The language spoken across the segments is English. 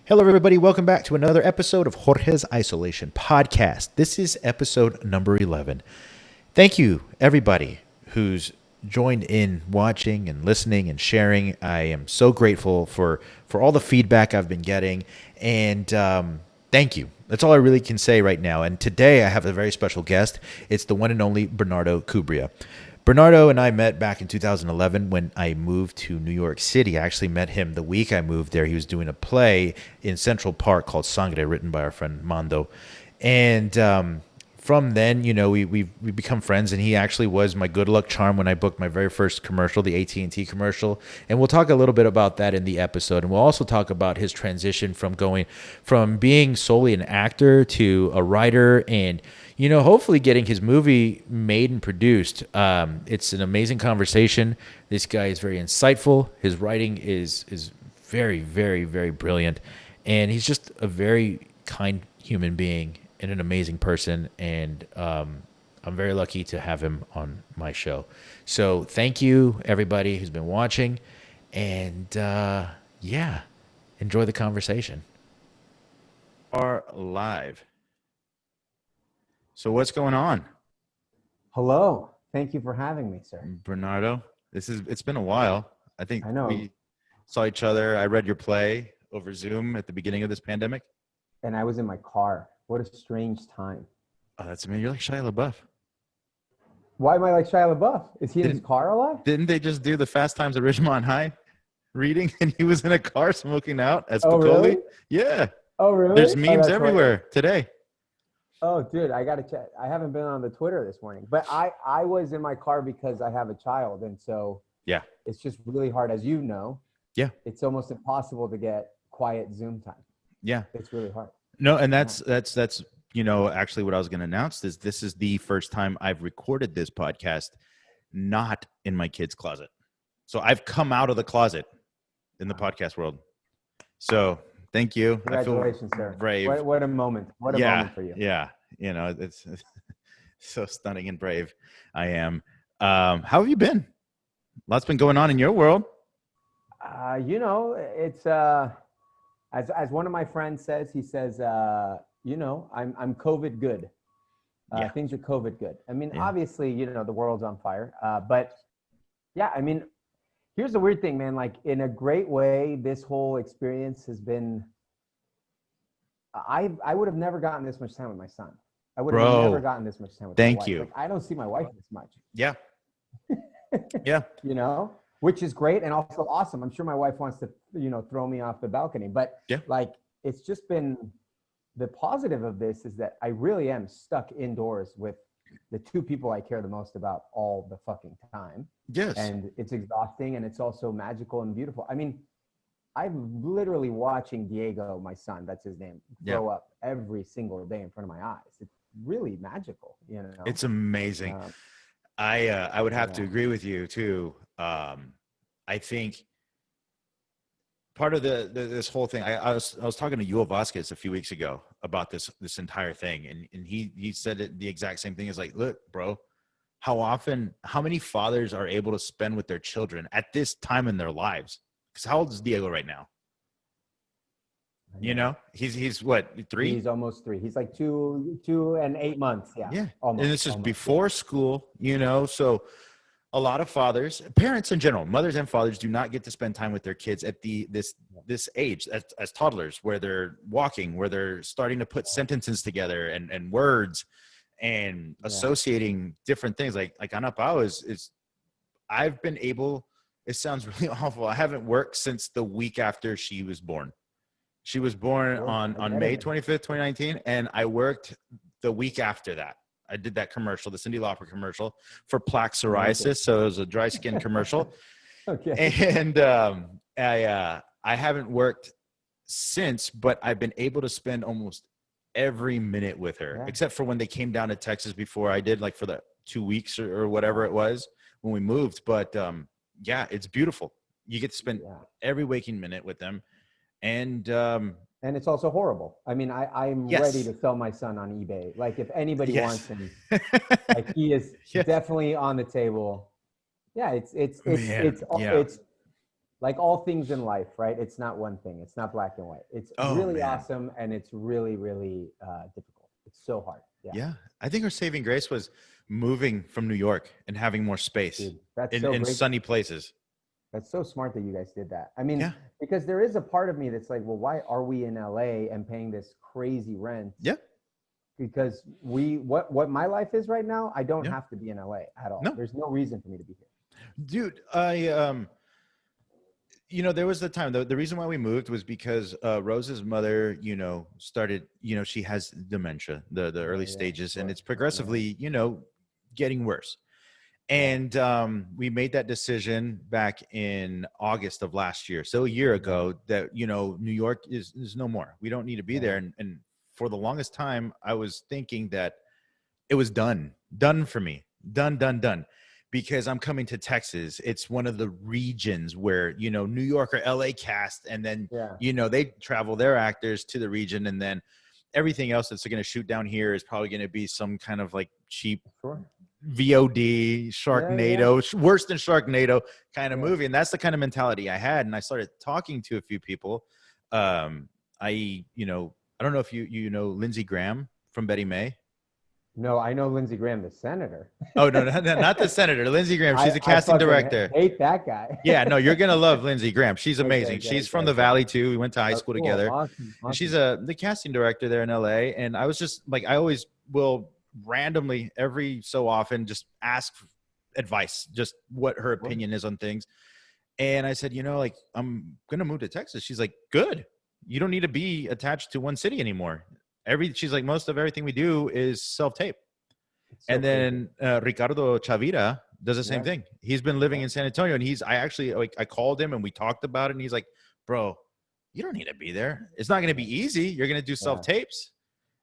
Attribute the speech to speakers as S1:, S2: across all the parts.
S1: Hello, everybody. Welcome back to another episode of Jorge's Isolation Podcast. This is episode number 11. Thank you, everybody who's joined in watching and listening and sharing. I am so grateful for all the feedback I've been getting. And thank you. That's all I really can say right now. And today I have a very special guest. It's the one and only Bernardo Cubria. Bernardo and I met back in 2011 when I moved to New York City. I actually met him the week I moved there. He was doing a play in Central Park called Sangre, written by our friend Mando. And from then, we've become friends, and he actually was my good luck charm when I booked my very first commercial, the AT&T commercial. And we'll talk a little bit about that in the episode. And we'll also talk about his transition from being solely an actor to a writer and hopefully getting his movie made and produced. It's an amazing conversation. This guy is very insightful. His writing is very, very, very brilliant. And he's just a very kind human being and an amazing person. And I'm very lucky to have him on my show. So thank you, everybody who's been watching. And enjoy the conversation. Are live. So what's going on?
S2: Hello. Thank you for having me, sir.
S1: Bernardo, it's been a while. I know we saw each other. I read your play over Zoom at the beginning of this pandemic.
S2: And I was in my car. What a strange time.
S1: Oh, that's amazing. You're like Shia LaBeouf.
S2: Why am I like Shia LaBeouf? Is he in his car a lot?
S1: Didn't they just do the Fast Times at Ridgemont High reading and he was in a car smoking out as Spicoli?
S2: Really?
S1: Yeah.
S2: Oh, really?
S1: There's memes everywhere today.
S2: Oh, dude, I got to check. I haven't been on the Twitter this morning, but I was in my car because I have a child. And so it's just really hard. As you know, it's almost impossible to get quiet Zoom time. Yeah. It's really hard.
S1: No. And that's actually what I was going to announce is this is the first time I've recorded this podcast, not in my kid's closet. So I've come out of the closet in the podcast world. So thank you.
S2: Congratulations, sir.
S1: Brave.
S2: What a moment. What a moment for you.
S1: Yeah. It's so stunning and brave. I am. How have you been? Lots been going on in your world.
S2: It's as one of my friends says, he says, I'm COVID good. Things are COVID good. I mean, obviously, the world's on fire. But here's the weird thing, man. Like, in a great way, this whole experience has been. I would have never gotten this much time with my son. I would have never gotten this much time with my wife. Thank you. Like, I don't see my wife this much.
S1: Yeah. Yeah.
S2: Which is great and also awesome. I'm sure my wife wants to, throw me off the balcony. But it's just been the positive of this is that I really am stuck indoors with the two people I care the most about all the fucking time.
S1: Yes.
S2: And it's exhausting and it's also magical and beautiful. I mean, I'm literally watching Diego, my son, that's his name, grow up every single day in front of my eyes. It's really magical,
S1: It's amazing. I would have to agree with you too. I think part of this whole thing, I was talking to Yul Vasquez a few weeks ago about this entire thing. And he said the exact same thing. Is like, look, bro, how many fathers are able to spend with their children at this time in their lives? Because how old is Diego right now? He's what, 3?
S2: He's almost 3. He's like 2 and 8 months. Yeah.
S1: Yeah.
S2: Almost,
S1: and this is before school, so a lot of fathers, parents in general, mothers and fathers do not get to spend time with their kids at this age as toddlers, where they're walking, where they're starting to put sentences together and words and associating different things. Like Anapao is I've been able, it sounds really awful. I haven't worked since the week after she was born. She was born on May 25th, 2019. And I worked the week after that. I did that commercial, the Cyndi Lauper commercial for plaque psoriasis. So it was a dry skin commercial.
S2: Okay.
S1: And I haven't worked since, but I've been able to spend almost every minute with her, except for when they came down to Texas before I did, like for the 2 weeks or whatever it was when we moved. But it's beautiful. You get to spend every waking minute with them. And
S2: it's also horrible. I mean, I'm ready to sell my son on eBay. Like, if anybody wants him, like, he is definitely on the table. Yeah, it's like all things in life, right? It's not one thing. It's not black and white. It's really awesome, and it's really, really difficult. It's so hard.
S1: Yeah. I think our saving grace was moving from New York and having more space.
S2: Dude, that's
S1: in,
S2: so
S1: in
S2: great.
S1: sunny places.
S2: That's so smart that you guys did that. I mean, because there is a part of me that's like, well, why are we in LA and paying this crazy rent?
S1: Yeah.
S2: Because what my life is right now, I don't have to be in LA at all. No. There's no reason for me to be here.
S1: Dude, there was the time, the reason why we moved was because Rose's mother, started, she has dementia, the early stages, and it's progressively, getting worse. And we made that decision back in August of last year. So a year ago that, New York is no more. We don't need to be there. And for the longest time, I was thinking that it was done for me, done. Because I'm coming to Texas. It's one of the regions where, New York or LA cast. And then, they travel their actors to the region. And then everything else that's going to shoot down here is probably going to be some kind of like cheap VOD, Sharknado, worse than Sharknado kind of movie. And that's the kind of mentality I had. And I started talking to a few people. I don't know if you know Lindsey Graham from Betty May.
S2: No, I know Lindsey Graham, the senator.
S1: Oh, no, not the senator. Lindsey Graham. She's a casting director.
S2: Hate that guy.
S1: Yeah, no, you're going to love Lindsey Graham. She's amazing. She's from the Valley, too. We went to high school together.
S2: Awesome.
S1: And she's the casting director there in LA. And I was just like, I always will randomly, every so often, just ask advice, just what her opinion is on things. And I said, I'm going to move to Texas. She's like, good. You don't need to be attached to one city anymore. She's like, most of everything we do is self-tape. So and then Ricardo Chavira does the same thing. He's been living in San Antonio, and I called him and we talked about it, and he's like, bro, you don't need to be there. It's not going to be easy. You're going to do self-tapes,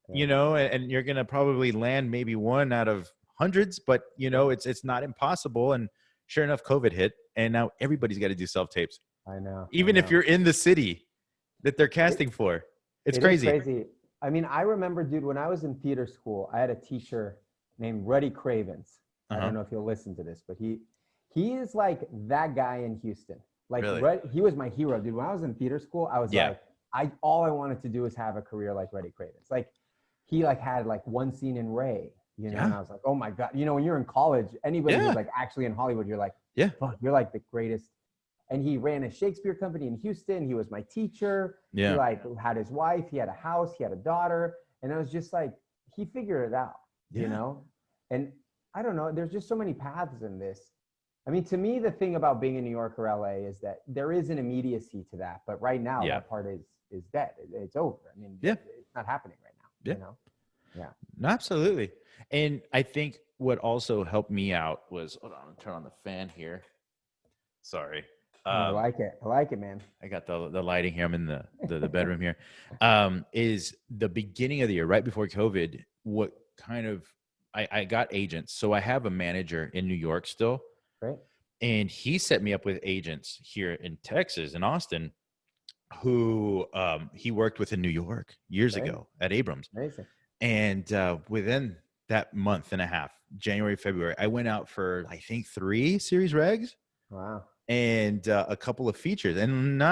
S1: and you're going to probably land maybe one out of hundreds, but it's not impossible. And sure enough, COVID hit, and now everybody's got to do self-tapes.
S2: I know.
S1: Even if you're in the city that they're casting for. It's crazy.
S2: Crazy. I mean, I remember, dude, when I was in theater school, I had a teacher named Ruddy Cravens. I don't know if you'll listen to this, but he is like that guy in Houston. Like, really? He was my hero, dude. When I was in theater school, I was like, all I wanted to do was have a career like Ruddy Cravens. Like, he had one scene in Ray, and I was like, oh my God. When you're in college, anybody who's like actually in Hollywood, you're like, fuck, you're like the greatest. And he ran a Shakespeare company in Houston. He was my teacher. Yeah. He had his wife. He had a house. He had a daughter. And I was just like, he figured it out, And I don't know. There's just so many paths in this. I mean, to me, the thing about being in New York or LA is that there is an immediacy to that. But right now, that part is dead. It's over. I mean, it's not happening right now. Yeah.
S1: No, absolutely. And I think what also helped me out was, hold on, I'll turn on the fan here. Sorry.
S2: I like it, man.
S1: I got the lighting here. I'm in the bedroom here. Is the beginning of the year, right before COVID, what kind of, I got agents. So I have a manager in New York still.
S2: Right.
S1: And he set me up with agents here in Texas, in Austin, who he worked with in New York years ago at Abrams.
S2: Amazing.
S1: And within that month and a half, January, February, I went out for, I think, 3 series regs.
S2: Wow.
S1: And a couple of features, and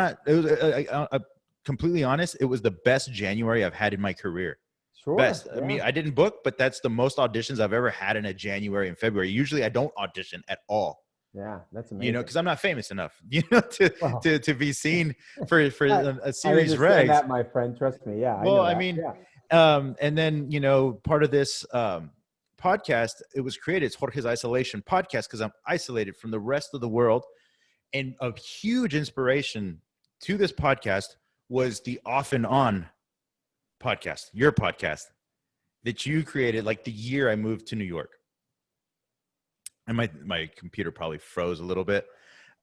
S1: completely honest, it was the best January I've had in my career.
S2: Sure.
S1: Best. Yeah. I mean, I didn't book, but that's the most auditions I've ever had in a January and February. Usually I don't audition at all.
S2: Yeah, that's amazing.
S1: Because I'm not famous enough, to be seen for a series regs.
S2: That, my friend, trust me. Yeah.
S1: And then, part of this podcast, it was created, it's Jorge's Isolation Podcast, because I'm isolated from the rest of the world. And a huge inspiration to this podcast was the Off and On podcast, your podcast, that you created like the year I moved to New York. And my computer probably froze a little bit.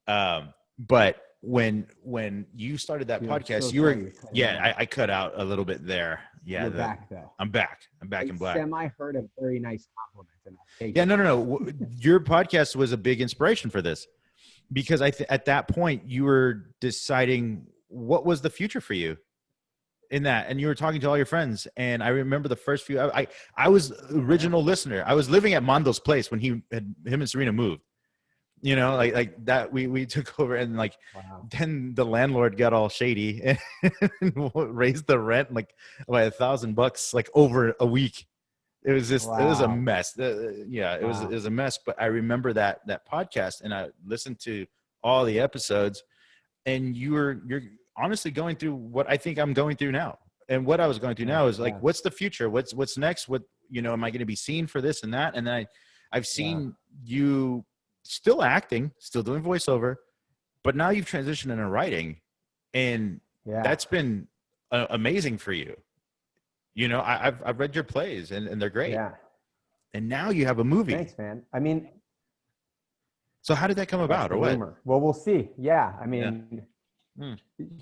S1: But when you started that podcast, you were, I cut out a little bit there. Yeah.
S2: You're back though.
S1: I'm back in black.
S2: I heard a very nice compliment.
S1: Yeah, no. Your podcast was a big inspiration for this. Because at that point, you were deciding what was the future for you in that. And you were talking to all your friends. And I remember the first few, I was original listener. I was living at Mondo's place when him and Serena moved. like that we took over, and like,
S2: Wow.
S1: then the landlord got all shady and raised the rent like by $1,000 like over a week. It was just, it was a
S2: Wow.
S1: mess. Yeah, it
S2: Wow.
S1: was a mess. But I remember that podcast, and I listened to all the episodes, and you're honestly going through what I think I'm going through now. And what I was going through now is like, what's the future? What's next? What, am I going to be seen for this and that? And then I've seen you still acting, still doing voiceover, but now you've transitioned into writing, and that's been amazing for you. I've read your plays, and they're great.
S2: Yeah.
S1: And now you have a movie.
S2: Thanks, man. I mean,
S1: so how did that come about, or what?
S2: Rumor. Well, we'll see. Yeah. I mean,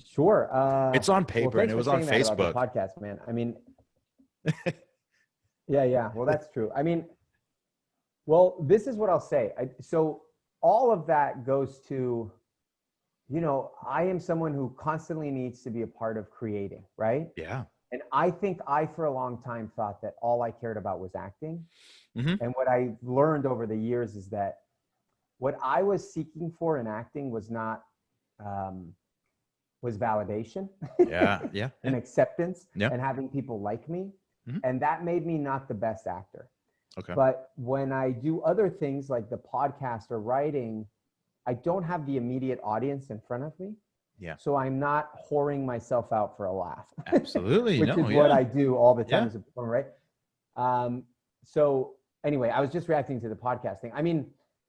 S2: sure.
S1: It's on paper, and it was on Facebook.
S2: Podcast, man. I mean, yeah. Well, that's true. I mean, well, this is what I'll say. So all of that goes to, I am someone who constantly needs to be a part of creating, right?
S1: Yeah.
S2: And I think for a long time, thought that all I cared about was acting.
S1: Mm-hmm.
S2: And what I learned over the years is that what I was seeking for in acting was not, was validation.
S1: Yeah.
S2: And acceptance,
S1: yeah.
S2: and having people like me.
S1: Mm-hmm.
S2: And that made me not the best actor.
S1: Okay.
S2: But when I do other things like the podcast or writing, I don't have the immediate audience in front of me.
S1: Yeah.
S2: So I'm not whoring myself out for a laugh.
S1: Absolutely.
S2: Which is what I do all the time as a performer, right? So anyway, I was just reacting to the podcast thing. I mean,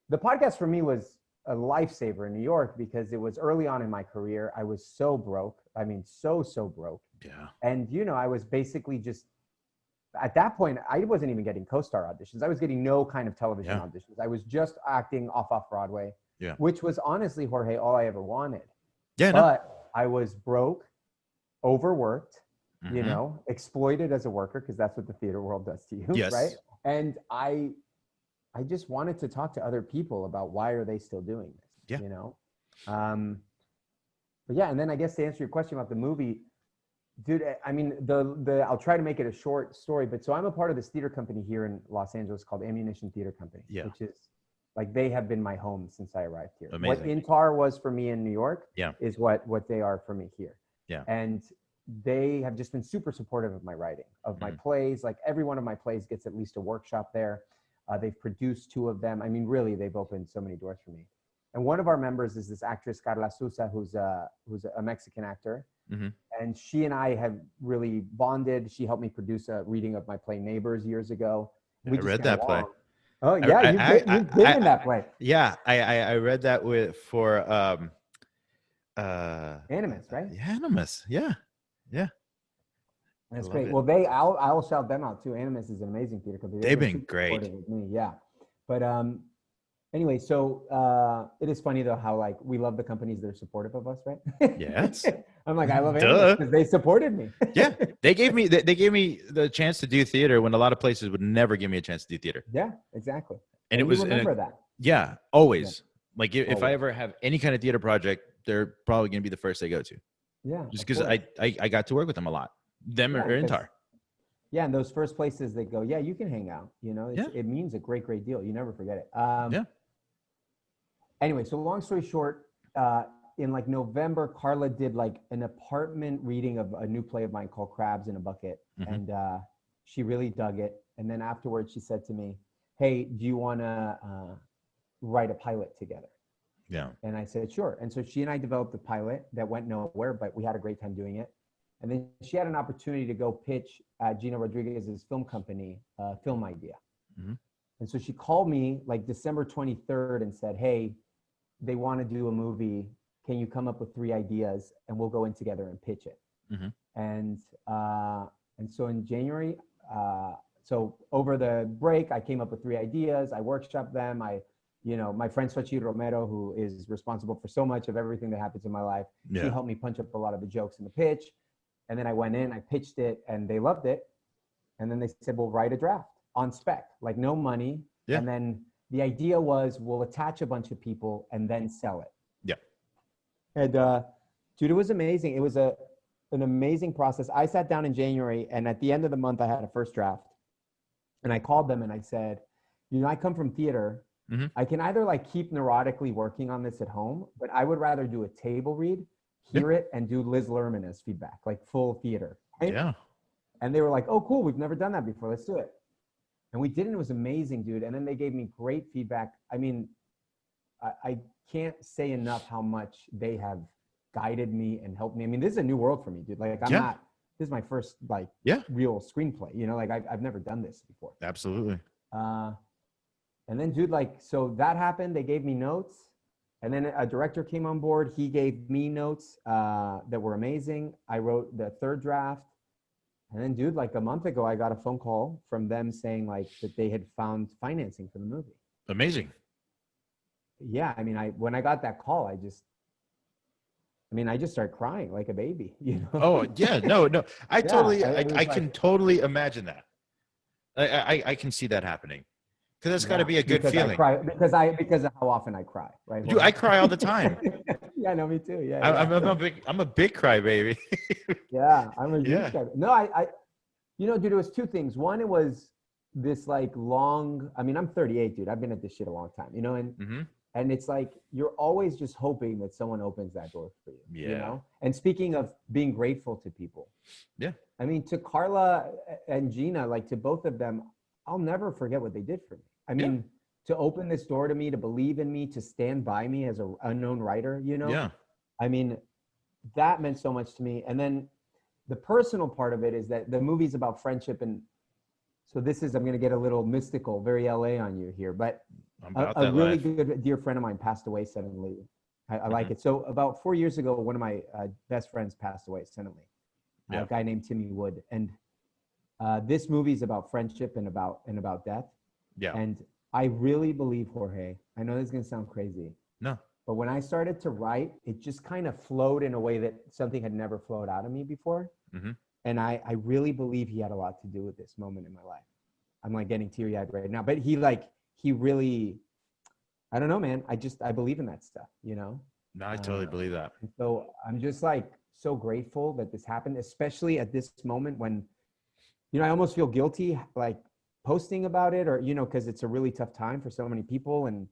S2: the podcast for me was a lifesaver in New York because it was early on in my career. I was so broke. I mean, so broke.
S1: Yeah.
S2: And, I was basically just, at that point, I wasn't even getting co-star auditions. I was getting no kind of television auditions. I was just acting off Broadway, which was honestly, Jorge, all I ever wanted.
S1: Yeah.
S2: But I was broke, overworked, exploited as a worker, because that's what the theater world does to you, right? And I just wanted to talk to other people about why are they still doing this, But yeah, and then I guess to answer your question about the movie, dude, I mean, I'll try to make it a short story, but so I'm a part of this theater company here in Los Angeles called Ammunition Theater Company, which is like, they have been my home since I arrived here.
S1: Amazing.
S2: What Intar was for me in New York is what they are for me here.
S1: Yeah.
S2: And they have just been super supportive of my writing, of my plays. Like every one of my plays gets at least a workshop there. They've produced 2 of them. I mean, really, they've opened so many doors for me. And one of our members is this actress, Carla Sousa, who's a Mexican actor.
S1: Mm-hmm.
S2: And she and I have really bonded. She helped me produce a reading of my play Neighbors years ago.
S1: I read that play.
S2: Oh yeah, you've been in that play.
S1: Yeah, I read that for
S2: Animus, right?
S1: Animus, yeah.
S2: That's great. Well, I'll shout them out too. Animus is an amazing theater company.
S1: They've been great
S2: with me, But anyway, so it is funny though how like we love the companies that are supportive of us, right?
S1: Yes.
S2: I'm like, I love Animus because they supported me.
S1: Yeah, they gave me the chance to do theater when a lot of places would never give me a chance to do theater.
S2: Yeah, exactly.
S1: And it was
S2: remember that.
S1: Yeah, always. Yeah. Like if
S2: always.
S1: I ever have any kind of theater project, they're probably going to be the first they go to.
S2: Yeah.
S1: Just because I got to work with them a lot. Them or Intar.
S2: Yeah, and those first places they go, you can hang out. It means a great deal. You never forget it. Anyway, so long story short, in like November, Carla did like an apartment reading of a new play of mine called Crabs in a Bucket. Mm-hmm. And she really dug it. And then afterwards she said to me, hey, do you want to write a pilot together?
S1: Yeah.
S2: And I said, sure. And so she and I developed a pilot that went nowhere, but we had a great time doing it. And then she had an opportunity to go pitch Gina Rodriguez's film company, film idea.
S1: Mm-hmm.
S2: And so she called me like December 23rd and said, hey, they want to do a movie. Can you come up with 3 ideas and we'll go in together and pitch it?
S1: Mm-hmm.
S2: And so in January, so over the break, I came up with 3 ideas. I workshopped them. My friend Xochitl Romero, who is responsible for so much of everything that happens in my life, she helped me punch up a lot of the jokes in the pitch. And then I went in, I pitched it, and they loved it. And then they said, we'll write a draft on spec, like no money.
S1: Yeah.
S2: And then the idea was we'll attach a bunch of people and then sell it.
S1: Yeah.
S2: And dude, it was amazing. It was an amazing process. I sat down in January, and at the end of the month, I had a first draft. And I called them and I said, I come from theater. I can either like keep neurotically working on this at home, but I would rather do a table read, hear it, and do Liz Lerman as feedback, like full theater. Right?
S1: Yeah.
S2: And they were like, oh, cool. We've never done that before. Let's do it. And we did, and it was amazing, dude. And then they gave me great feedback. I mean, I can't say enough how much they have guided me and helped me. I mean, this is a new world for me, dude. Like this is my first like real screenplay, you know, like I've never done this before.
S1: Absolutely.
S2: And then, dude, like, so that happened. They gave me notes. And then a director came on board. He gave me notes that were amazing. I wrote the third draft. And then, dude, like a month ago, I got a phone call from them saying like that they had found financing for the movie.
S1: Amazing.
S2: Yeah. I mean, when I got that call, I just started crying like a baby, you know?
S1: Oh, yeah. No. I can totally imagine that. I can see that happening. Because that's got to be a good feeling.
S2: I cry, because of how often I cry, right?
S1: Dude, I cry all the time.
S2: Yeah, no, me too. Yeah,
S1: I'm a big crybaby.
S2: Yeah, I'm a huge crybaby. No, I, you know, dude, it was two things. One, it was this like long. I mean, I'm 38, dude. I've been at this shit a long time, you know, and it's like you're always just hoping that someone opens that door for you.
S1: Yeah.
S2: You know. And speaking of being grateful to people.
S1: Yeah.
S2: I mean, to Carla and Gina, like to both of them, I'll never forget what they did for me. I mean, to open this door to me, to believe in me, to stand by me as an unknown writer, you know?
S1: Yeah.
S2: I mean, that meant so much to me. And then the personal part of it is that the movie's about friendship. And so I'm going to get a little mystical, very LA on you here, but a really good dear friend of mine passed away suddenly. I like it. So about 4 years ago, one of my best friends passed away suddenly, a guy named Timmy Wood. And this movie is about friendship and about death.
S1: Yeah.
S2: And I really believe, Jorge, I know this is going to sound crazy.
S1: No.
S2: But when I started to write, it just kind of flowed in a way that something had never flowed out of me before. And I really believe he had a lot to do with this moment in my life. I'm like getting teary-eyed right now. But he really, I don't know, man. I believe in that stuff, you know?
S1: No, I totally believe that.
S2: So I'm just like so grateful that this happened, especially at this moment when, you know, I almost feel guilty, like, posting about it, or, you know, because it's a really tough time for so many people, and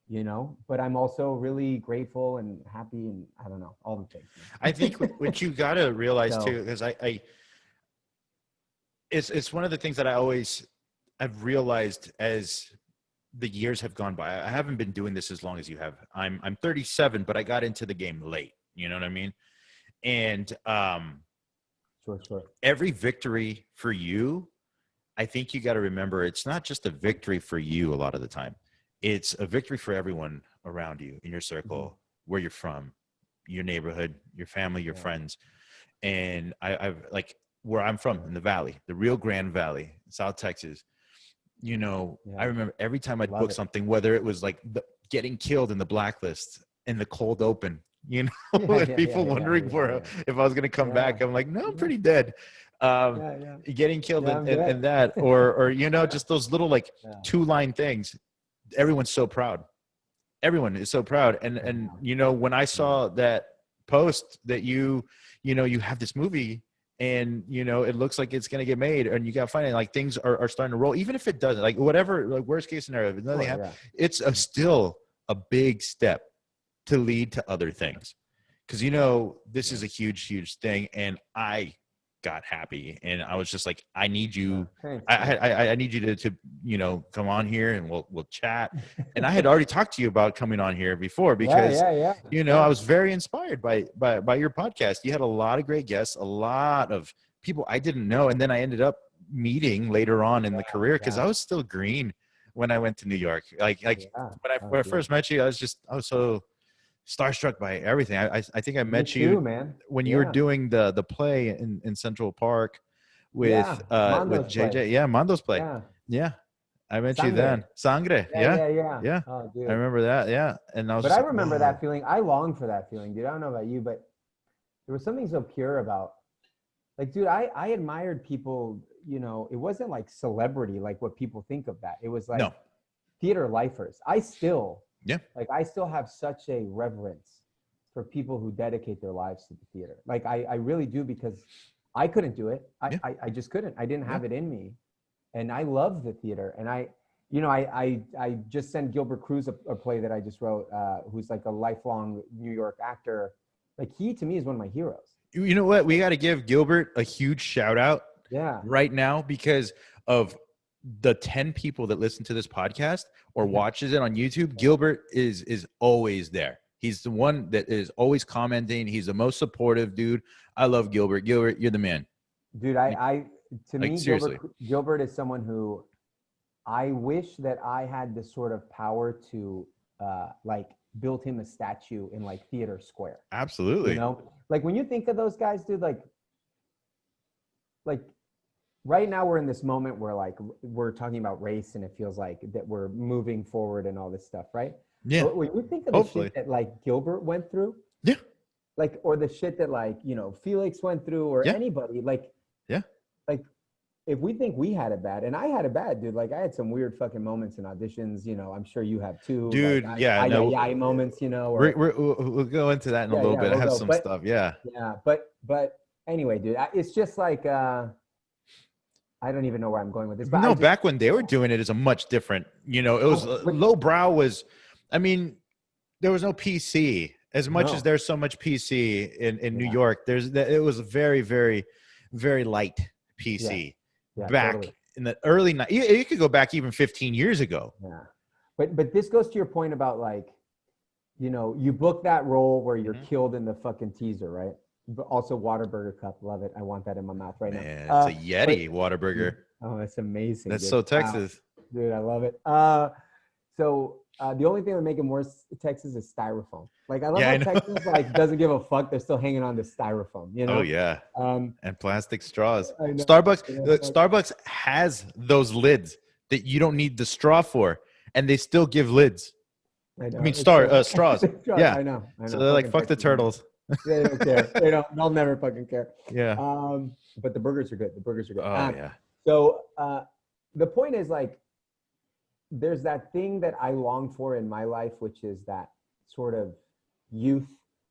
S2: you know, but I'm also really grateful and happy, and I don't know, all the things.
S1: I think what you got to realize too, because it's one of the things that I've realized as the years have gone by. I haven't been doing this as long as you have. I'm 37, but I got into the game late. You know what I mean? And
S2: Sure.
S1: Every victory for you, I think you got to remember, it's not just a victory for you a lot of the time. It's a victory for everyone around you, in your circle, where you're from, your neighborhood, your family, your friends. And I've like where I'm from in the Valley, the Rio Grande Valley, South Texas, you know, I remember every time I'd book something, whether it was like getting killed in the blacklist in the cold open, you know, people wondering if I was going to come back. I'm like, no, I'm pretty dead. Getting killed in that, or you know, just those little like 2-line things. Everyone's so proud. Everyone is so proud. And you know, when I saw that post that you have this movie and, you know, it looks like it's going to get made and you got financing, like things are starting to roll, even if it doesn't, like whatever, like worst case scenario, if nothing happens, it's still a big step to lead to other things. Cause you know, this is a huge thing. And I got happy and I was just like, I need you. I need you to, you know, come on here and we'll chat. And I had already talked to you about coming on here before because, you know, I was very inspired by your podcast. You had a lot of great guests, a lot of people I didn't know. And then I ended up meeting later on in the career because I was still green when I went to New York. When I first met you, I was so starstruck by everything. I think I met you man. When you were doing the play in Central Park with JJ. Play. Yeah, Mondo's play. Yeah. I met you then. Sangre. Yeah. Oh, dude. I remember that. Yeah. And I was
S2: I remember that feeling. I long for that feeling, dude. I don't know about you, but there was something so pure about, like, dude, I admired people, you know, it wasn't like celebrity, like what people think of that. It was like theater lifers. I still have such a reverence for people who dedicate their lives to the theater. Like I really do, because I couldn't do it. I just couldn't. I didn't have it in me. And I love the theater. And You know, I just sent Gilbert Cruz a play that I just wrote, who's like a lifelong New York actor. Like he, to me, is one of my heroes.
S1: You know what? We got to give Gilbert a huge shout out right now because of the 10 people that listen to this podcast or watches it on YouTube. Gilbert is always there. He's the one that is always commenting. He's the most supportive dude. I love Gilbert. Gilbert, you're the man.
S2: Dude, to me, Gilbert is someone who I wish that I had the sort of power to like build him a statue in like Theater Square.
S1: Absolutely.
S2: You know, like when you think of those guys, dude, like right now we're in this moment where like we're talking about race and it feels like that we're moving forward and all this stuff, right?
S1: Yeah.
S2: But when you think of the shit that like Gilbert went through,
S1: yeah,
S2: like, or the shit that like, you know, Felix went through or anybody, like, like if we think we had it bad, and I had it bad, dude, like I had some weird fucking moments in auditions, you know, I'm sure you have too.
S1: Dude,
S2: like, moments, you know. Or,
S1: we'll go into that in a little bit. I have some stuff, Yeah,
S2: but anyway, dude, it's just like, I don't even know where I'm going with this. But
S1: no, back when they were doing it is a much different, you know, it was lowbrow was, I mean, there was no PC as much as there's so much PC in New York. It was very, very, very light PC back in the early you could go back even 15 years ago.
S2: Yeah. But this goes to your point about like, you know, you book that role where you're killed in the fucking teaser, right? But also Whataburger cup. Love it. I want that in my mouth right now.
S1: It's a Yeti Whataburger.
S2: Oh, that's amazing.
S1: That's so Texas.
S2: Dude, I love it. So the only thing that make it worse, Texas, is styrofoam. Like I love how Texas like doesn't give a fuck. They're still hanging on to styrofoam, you know?
S1: Oh yeah. And plastic straws. Starbucks has those lids that you don't need the straw for, and they still give lids.
S2: I know.
S1: I mean straws. Yeah.
S2: I know.
S1: So they're like, fuck the turtles.
S2: They don't care. They'll never fucking care.
S1: Yeah.
S2: But the burgers are good.
S1: Oh yeah.
S2: So the point is like, there's that thing that I long for in my life, which is that sort of youth,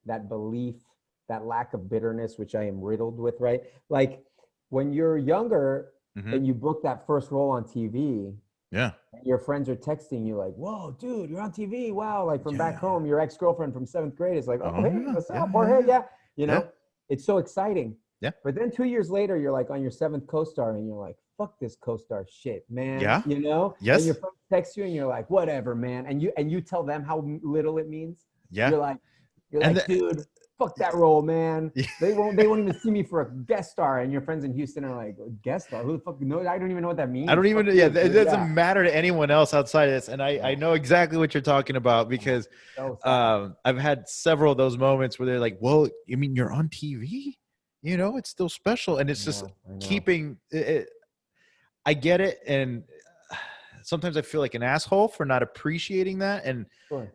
S2: that belief, that lack of bitterness, which I am riddled with, right? Like when you're younger and you book that first role on TV, and your friends are texting you like, whoa, dude, you're on TV. Wow. Like from back home, your ex-girlfriend from 7th grade is like, oh, hey, what's up, Jorge? Yeah. You know, it's so exciting. Yeah. But then 2 years later, you're like on your 7th co-star and you're like, fuck this co-star shit, man. Yeah. You know?
S1: Yes.
S2: And your friends text you and you're like, whatever, man. And you tell them how little it means. Yeah. You're like, dude, fuck that role, man. They won't even see me for a guest star. And your friends in Houston are like, guest star? Who the fuck knows? I don't even know what that means.
S1: I don't even, it doesn't matter to anyone else outside of this. And I know exactly what you're talking about because I've had several of those moments where they're like, well, you mean you're on TV? You know, it's still special. And it's just keeping it. I get it. And sometimes I feel like an asshole for not appreciating that. And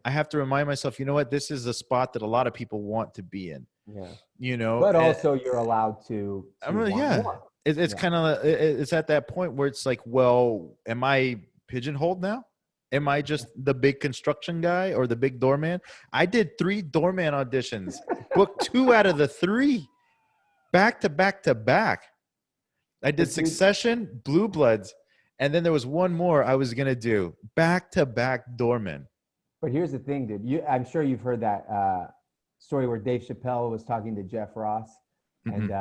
S1: I have to remind myself, you know what, this is a spot that a lot of people want to be in. Yeah. You know,
S2: but also you're allowed to
S1: more. It's kind of, it's at that point where it's like, well, am I pigeonholed now? Am I just the big construction guy or the big doorman? I did 3 doorman auditions, booked 2 out of the 3 back to back to back. I did Succession, Blue Bloods, and then there was one more I was going to do, back-to-back doorman.
S2: But here's the thing, dude. I'm sure you've heard that story where Dave Chappelle was talking to Jeff Ross. And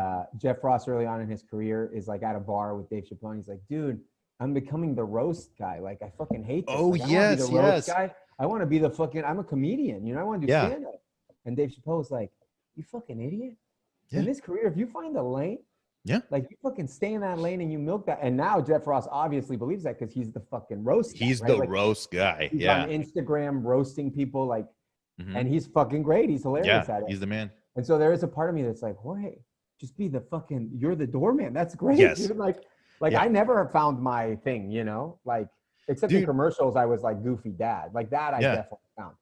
S2: Jeff Ross early on in his career is like at a bar with Dave Chappelle. And he's like, dude, I'm becoming the roast guy. Like, I fucking hate this.
S1: Oh,
S2: like,
S1: yes, yes.
S2: Guy. I want to be the fucking, I'm a comedian. You know, I want to do stand-up. And Dave Chappelle was like, you fucking idiot. In this career, if you find a lane, like you fucking stay in that lane and you milk that. And now Jeff Ross obviously believes that because he's the fucking roast guy.
S1: He's the roast guy.
S2: He's on Instagram roasting people like, and he's fucking great. He's hilarious at it.
S1: He's the man.
S2: And so there is a part of me that's like, Jorge, just be the fucking, you're the doorman. That's great.
S1: Yes.
S2: Dude. Like I never found my thing, you know, like except in commercials, I was like goofy dad. Like that I definitely found.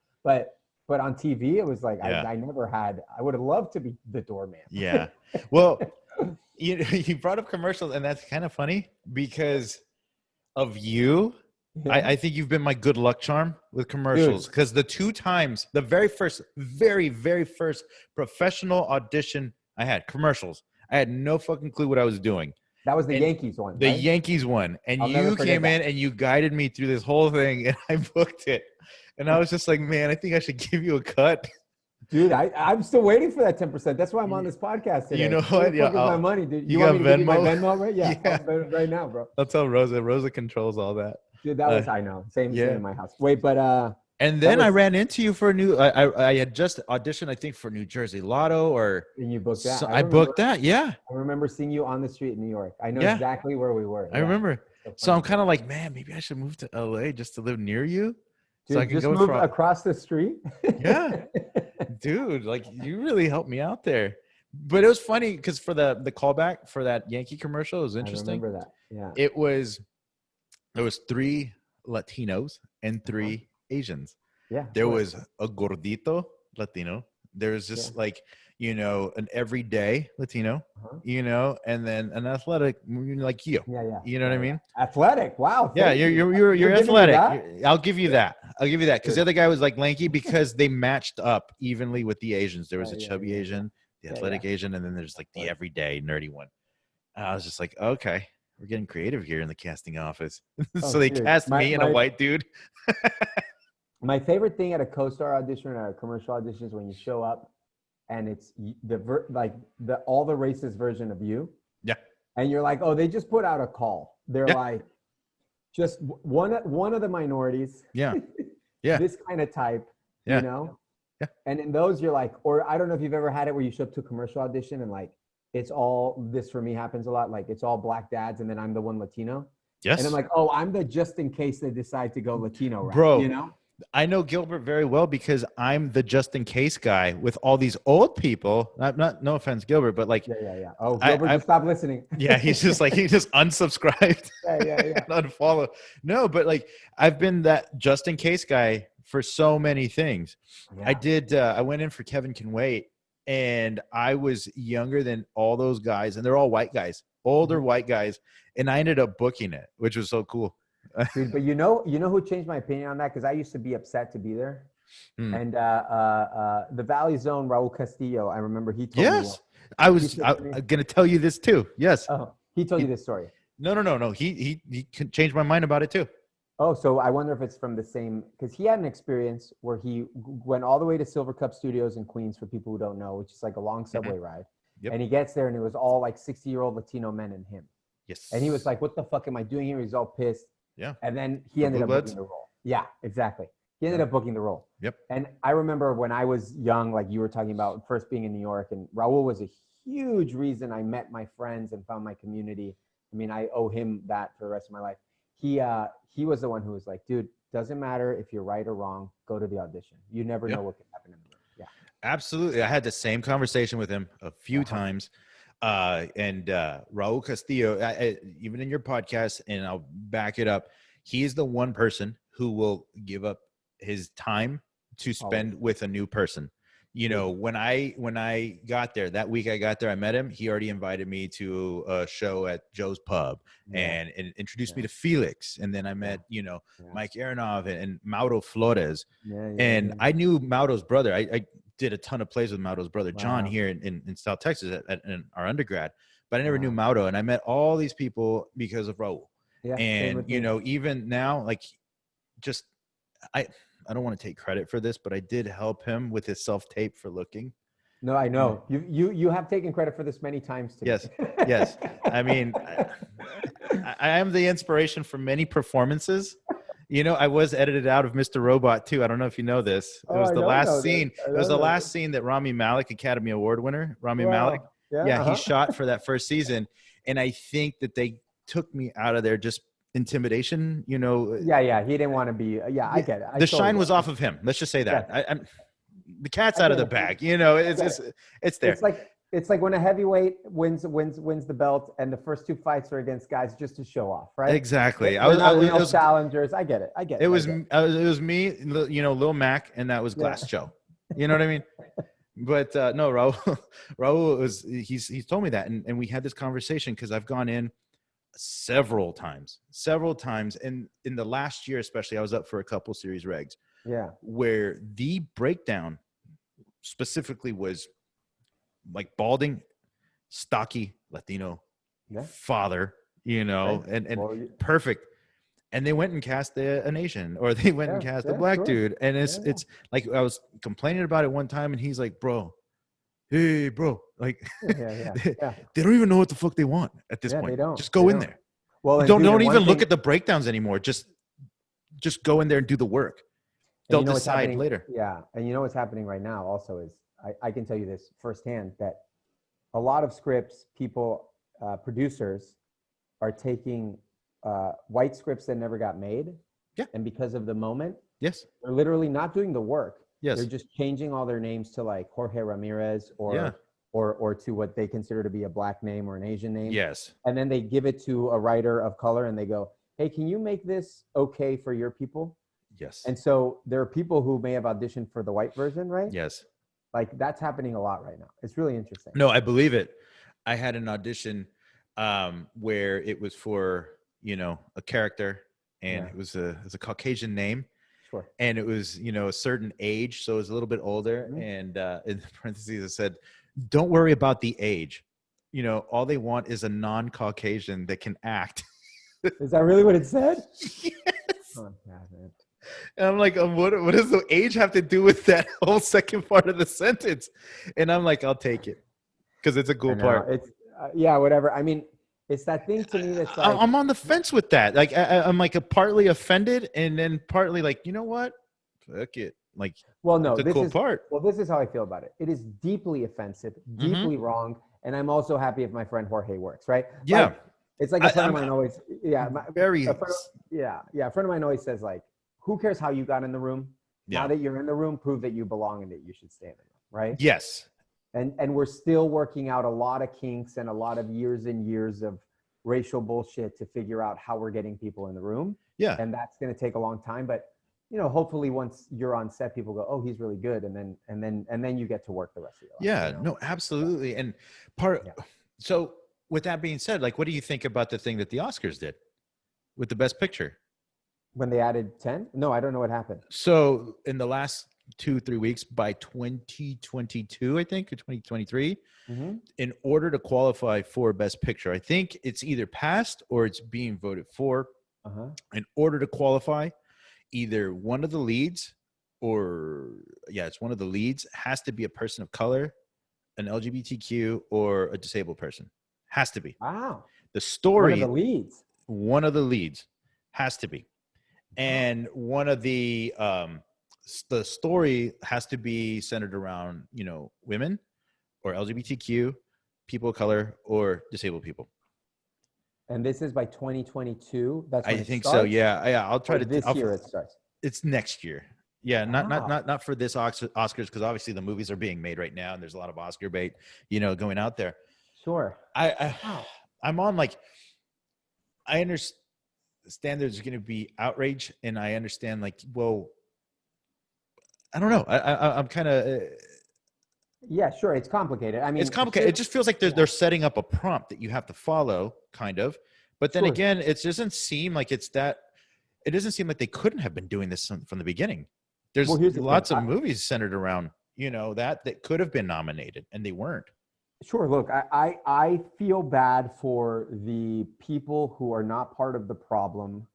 S2: But on TV, it was like, I never had, I would have loved to be the doorman.
S1: Yeah. Well, you brought up commercials, and that's kind of funny because of you. I think you've been my good luck charm with commercials because the 2 times, the very first professional audition I had, commercials, I had no fucking clue what I was doing.
S2: That was the Yankees one,
S1: The
S2: right?
S1: Yankees one. And
S2: I'll never
S1: you
S2: forget
S1: came
S2: that.
S1: in and you guided me through this whole thing, and I booked it. And I was just like, man, I think I should give you a cut.
S2: Dude, I'm still waiting for that 10%. That's why I'm on this podcast today.
S1: You know
S2: Where
S1: what?
S2: the
S1: Yeah,
S2: fuck is my money, dude?
S1: you
S2: You want
S1: got
S2: me to give you my
S1: Venmo?
S2: Venmo, right? Yeah,
S1: Yeah.
S2: I'll Venmo right now, bro.
S1: I'll tell Rosa. Rosa controls all that.
S2: Dude, that was I know. Same
S1: Yeah.
S2: in my house. Wait, but
S1: And then I ran into you for a new. I had just auditioned, I think, for New Jersey Lotto, or
S2: and you booked that.
S1: so I booked that. Yeah,
S2: I remember seeing you on the street in New York. I know
S1: Yeah.
S2: exactly where we were.
S1: I
S2: Yeah.
S1: remember.
S2: So
S1: So I'm
S2: funny.
S1: kind of like, man, maybe I should move to LA just to live near you,
S2: Dude,
S1: so I can
S2: just
S1: go
S2: move
S1: for.
S2: across the street.
S1: Yeah, dude, like you really helped me out there. But it was funny because for the callback for that Yankee commercial, it was interesting.
S2: I remember that. Yeah.
S1: There was 3 Latinos and 3 Asians.
S2: Yeah.
S1: There was a gordito Latino. There was just like, an everyday Latino, and then an athletic like you.
S2: Yeah.
S1: You know what I mean?
S2: Athletic. Wow.
S1: Yeah, you're athletic. I'll give you that. Because the other guy was like lanky because they matched up evenly with the Asians. There was a chubby Asian, the athletic Asian, and then there's like the everyday nerdy one. I was just like, okay, we're getting creative here in the casting office. So they cast me and a white dude.
S2: My favorite thing at a co-star audition or a commercial audition is when you show up and it's all the racist version of you.
S1: Yeah.
S2: And you're like, oh, they just put out a call. They're like, just one of the minorities.
S1: Yeah.
S2: This kind of type, Yeah. And in those, you're like, or I don't know if you've ever had it where you show up to a commercial audition and like, it's all, this for me happens a lot. Like it's all black dads and then I'm the one Latino.
S1: Yes.
S2: And I'm like, oh, I'm the just in case they decide to go Latino, right?
S1: Bro, I know Gilbert very well because I'm the just in case guy with all these old people. No offense, Gilbert, but like,
S2: yeah. Oh, Gilbert, just stop listening.
S1: Yeah, he's just like he just unsubscribed.
S2: Yeah.
S1: And unfollow. No, but like I've been that just in case guy for so many things. Yeah. I went in for Kevin Can Wait, and I was younger than all those guys, and they're all white guys, older white guys, and I ended up booking it, which was so cool.
S2: Dude, but you know who changed my opinion on that? Because I used to be upset to be there. And the Valley Zone, Raul Castillo, I remember he told me.
S1: Yes, I'm going to tell you this too. Yes.
S2: Oh, he told you this story.
S1: No. He changed my mind about it too.
S2: Oh, so I wonder if it's from the same, because he had an experience where he went all the way to Silver Cup Studios in Queens, for people who don't know, which is like a long subway ride. Yep. And he gets there and it was all like 60-year-old Latino men and him.
S1: Yes.
S2: And he was like, what the fuck am I doing here? He's all pissed.
S1: Yeah.
S2: And then he ended up booking the role. Yeah, exactly. He ended up booking the role.
S1: Yep.
S2: And I remember when I was young, like you were talking about first being in New York, and Raul was a huge reason I met my friends and found my community. I mean, I owe him that for the rest of my life. He was the one who was like, dude, doesn't matter if you're right or wrong, go to the audition. You never know what can happen in the room. Yeah.
S1: Absolutely. I had the same conversation with him a few times. And Raul Castillo, even in your podcast, and I'll back it up, he is the one person who will give up his time to spend with a new person. When I got there, that week I got there, I met him. He already invited me to a show at Joe's Pub and introduced me to Felix. And then I met, Mike Aronoff and Mauro Flores. I knew Mauro's brother. I did a ton of plays with Mauro's brother, John, here in South Texas at our undergrad. But I never knew Mauro. And I met all these people because of Raul. Yeah, and, even now, like, just I don't want to take credit for this, but I did help him with his self-tape for Looking.
S2: No, I know. You have taken credit for this many times to
S1: me. Yes. I mean, I am the inspiration for many performances. I was edited out of Mr. Robot too. I don't know if you know this. It was the last scene. It was the last scene that Rami Malek, Academy Award winner, Malek. Yeah, he shot for that first season. And I think that they took me out of there just intimidation,
S2: Yeah, he didn't want to be. I get it.
S1: The shine was off of him. Let's just say that. Yeah. The cat's out of the bag. It's there.
S2: It's like when a heavyweight wins the belt, and the first 2 fights are against guys just to show off, right?
S1: Exactly.
S2: I was challengers. I get it.
S1: It was me, Lil Mac, and that was Glass Joe. You know what I mean? But no, Raul he's told me that, and we had this conversation because I've gone in several times, and in the last year especially, I was up for a couple series regs where the breakdown specifically was like balding, stocky Latino father, and perfect. And they went and cast an Asian, or they went and cast a black dude. And it's like, I was complaining about it one time, and he's like, hey, bro, like, they don't even know what the fuck they want at this point. They don't. Just go in there. Well, don't even look at the breakdowns anymore. Just go in there and do the work. They'll decide later.
S2: Yeah. And you know what's happening right now also is, I can tell you this firsthand, that a lot of scripts, producers are taking white scripts that never got made.
S1: Yeah.
S2: And because of the moment,
S1: yes,
S2: they're literally not doing the work.
S1: Yes.
S2: They're just changing all their names to like Jorge Ramirez or to what they consider to be a black name or an Asian name.
S1: Yes.
S2: And then they give it to a writer of color and they go, hey, can you make this okay for your people?
S1: Yes.
S2: And so there are people who may have auditioned for the white version, right?
S1: Yes.
S2: Like that's happening a lot right now. It's really interesting.
S1: No, I believe it. I had an audition where it was for, a character, and it was a Caucasian name.
S2: Sure.
S1: And it was, a certain age. So it was a little bit older. Mm-hmm. And in parentheses, it said, don't worry about the age. All they want is a non-Caucasian that can act.
S2: Is that really what it said?
S1: Yes.
S2: Oh, God, man.
S1: And I'm like, what does the age have to do with that whole second part of the sentence? And I'm like, I'll take it because it's a cool part.
S2: It's whatever. I mean, it's that thing to me that's like,
S1: I'm on the fence with that. Like, I'm like partly offended, and then partly like, you know what? Fuck it. Like,
S2: well, no,
S1: this is part.
S2: Well, this is how I feel about it. It is deeply offensive, deeply wrong, and I'm also happy if my friend Jorge works, right?
S1: Yeah.
S2: Like, it's like a friend of mine always, a friend of mine always says like, who cares how you got in the room? Yeah. Now that you're in the room, prove that you belong and that you should stay in the room, right?
S1: Yes.
S2: And we're still working out a lot of kinks and a lot of years and years of racial bullshit to figure out how we're getting people in the room.
S1: Yeah.
S2: And that's going to take a long time. But, hopefully once you're on set, people go, oh, he's really good. And then you get to work the rest of your life.
S1: Yeah, no, absolutely. And so with that being said, like, what do you think about the thing that the Oscars did with the Best Picture?
S2: When they added 10? No, I don't know what happened.
S1: So in the last 2-3 weeks, by 2022, I think, or 2023, in order to qualify for Best Picture, I think it's either passed or it's being voted for. In order to qualify, either one of the leads it's one of the leads has to be a person of color, an LGBTQ, or a disabled person. Has to be.
S2: Wow.
S1: The story.
S2: One of the leads
S1: has to be. And one of the story has to be centered around, women or LGBTQ, people of color, or disabled people.
S2: And this is by 2022. That's when
S1: I think so. Yeah. I'll try to.
S2: This year it starts.
S1: It's next year. Yeah, not for this Oscars, because obviously the movies are being made right now, and there's a lot of Oscar bait, going out there.
S2: Sure.
S1: I'm on like, I understand there's going to be outrage, and I understand like, well, I don't know. I'm kind of.
S2: Yeah, sure. It's complicated. I mean,
S1: it's complicated. It just feels like they're setting up a prompt that you have to follow, kind of. But then again, it doesn't seem like it's that. It doesn't seem like they couldn't have been doing this from the beginning. There's lots of movies centered around, that could have been nominated, and they weren't.
S2: Sure. Look, I feel bad for the people who are not part of the problem.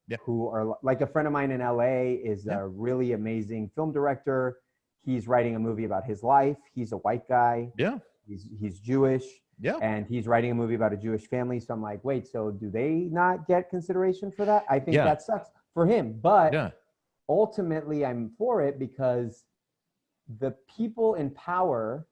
S2: Yeah. Who are like a friend of mine in LA is a really amazing film director. He's writing a movie about his life. He's a white guy.
S1: Yeah.
S2: He's Jewish.
S1: Yeah.
S2: And he's writing a movie about a Jewish family. So I'm like, wait, so do they not get consideration for that? I think that sucks for him. But ultimately I'm for it because the people in power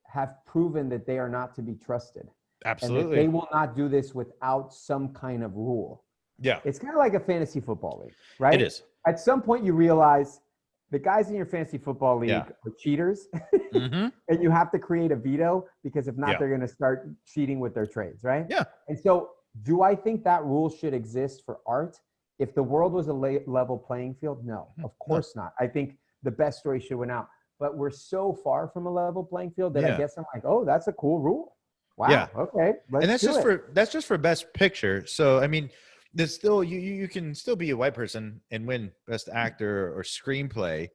S2: have proven that they are not to be trusted.
S1: Absolutely.
S2: And that they will not do this without some kind of rule.
S1: Yeah.
S2: It's kind of like a fantasy football league, right?
S1: It is.
S2: At some point you realize the guys in your fantasy football league are cheaters, and you have to create a veto because if not, they're going to start cheating with their trades, right?
S1: Yeah.
S2: And so do I think that rule should exist for art? If the world was a level playing field, no, of course not. I think the best story should win out. But we're so far from a level playing field that I guess I'm like, oh, that's a cool rule. Wow. Yeah. Okay.
S1: And that's just for Best Picture. So I mean, there's still you can still be a white person and win Best Actor or Screenplay.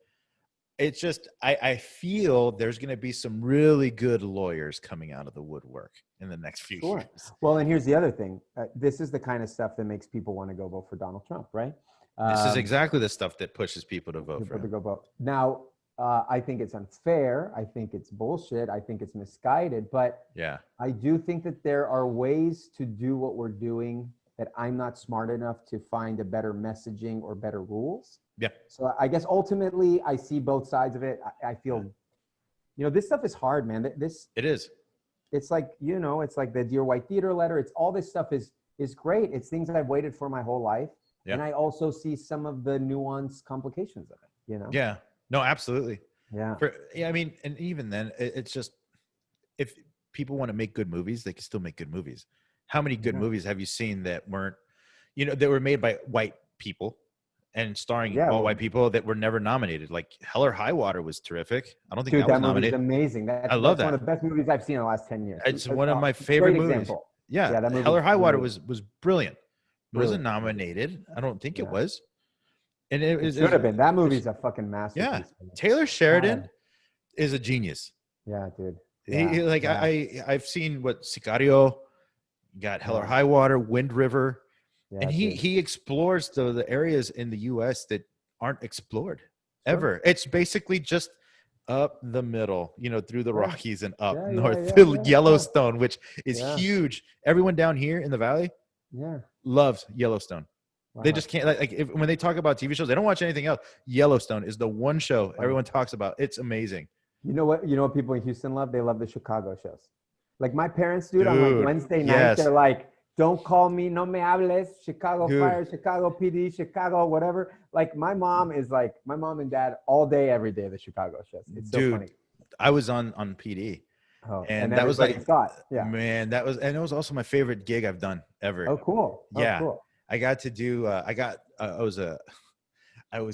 S1: it's just, I feel there's going to be some really good lawyers coming out of the woodwork in the next few years.
S2: Well, and here's the other thing. This is the kind of stuff that makes people want to go vote for Donald Trump, right?
S1: This is exactly the stuff that pushes people to vote for him.
S2: Go vote. Now, I think it's unfair. I think it's bullshit. I think it's misguided. But
S1: yeah,
S2: I do think that there are ways to do what we're doing that I'm not smart enough to find a better messaging or better rules.
S1: Yeah.
S2: So I guess ultimately I see both sides of it. I feel, this stuff is hard, man.
S1: It is.
S2: It's like, it's like the Dear White Theater letter. It's all this stuff is great. It's things that I've waited for my whole life. Yeah. And I also see some of the nuanced complications of it,
S1: Yeah. No, absolutely.
S2: Yeah.
S1: I mean, and even then it's just, if people want to make good movies, they can still make good movies. How many good movies have you seen that weren't, that were made by white people and starring all white people that were never nominated? Like Hell or High Water was terrific. I don't think that was nominated.
S2: That movie is amazing. I love that. One of the best movies I've seen in the last 10 years.
S1: It's one of my favorite movies. Example. Yeah. That Hell or High Water was brilliant. It wasn't nominated. I don't think it was. And it
S2: should have been. That movie's a fucking masterpiece.
S1: Yeah. Taylor Sheridan is a genius.
S2: Yeah, dude.
S1: Yeah. I've seen Sicario, got Hell or High Water, Wind River, and he explores the areas in the U.S. that aren't explored ever. It's basically just up the middle, through the Rockies and up north to Yellowstone, which is huge. Everyone down here in the valley loves Yellowstone. Wow. They just can't when they talk about TV shows, they don't watch anything else. Yellowstone is the one show everyone talks about. It's amazing.
S2: You know what people in Houston love? They love the Chicago shows. Like my parents, dude, on like Wednesday night, they're like, don't call me, no me hables, Chicago Fire, Chicago PD, Chicago, whatever. Like my mom and dad all day, every day, the Chicago shows. It's so funny.
S1: I was on PD.
S2: Oh,
S1: and that was like,
S2: man,
S1: it was also my favorite gig I've done ever.
S2: Oh, cool.
S1: Yeah.
S2: Oh, cool.
S1: I got to do, I was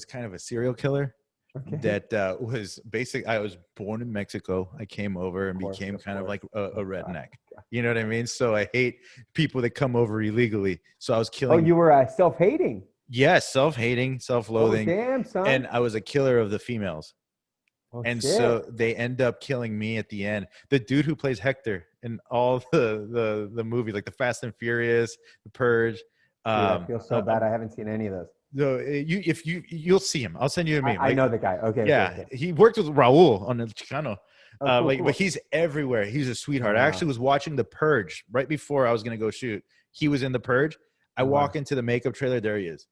S1: kind of a serial killer. Okay. That was basic. I was born in Mexico. I came over and became kind of like a redneck. You know what I mean? So I hate people that come over illegally. So I was killing.
S2: Oh, you were self-hating?
S1: Yes, self-hating, self-loathing.
S2: Oh, damn, son.
S1: And I was a killer of the females.
S2: Oh,
S1: and
S2: shit.
S1: So they end up killing me at the end. The dude who plays Hector in all the movies, like the Fast and Furious, The Purge.
S2: Dude, I feel so bad. I haven't seen any of those.
S1: So you'll see him. I'll send you a meme.
S2: I know the guy. Okay.
S1: Yeah,
S2: okay.
S1: He worked with Raul on El Chicano.
S2: Cool.
S1: But he's everywhere. He's a sweetheart. I actually was watching The Purge right before I was gonna go shoot. He was in The Purge. I walk into the makeup trailer. There he is.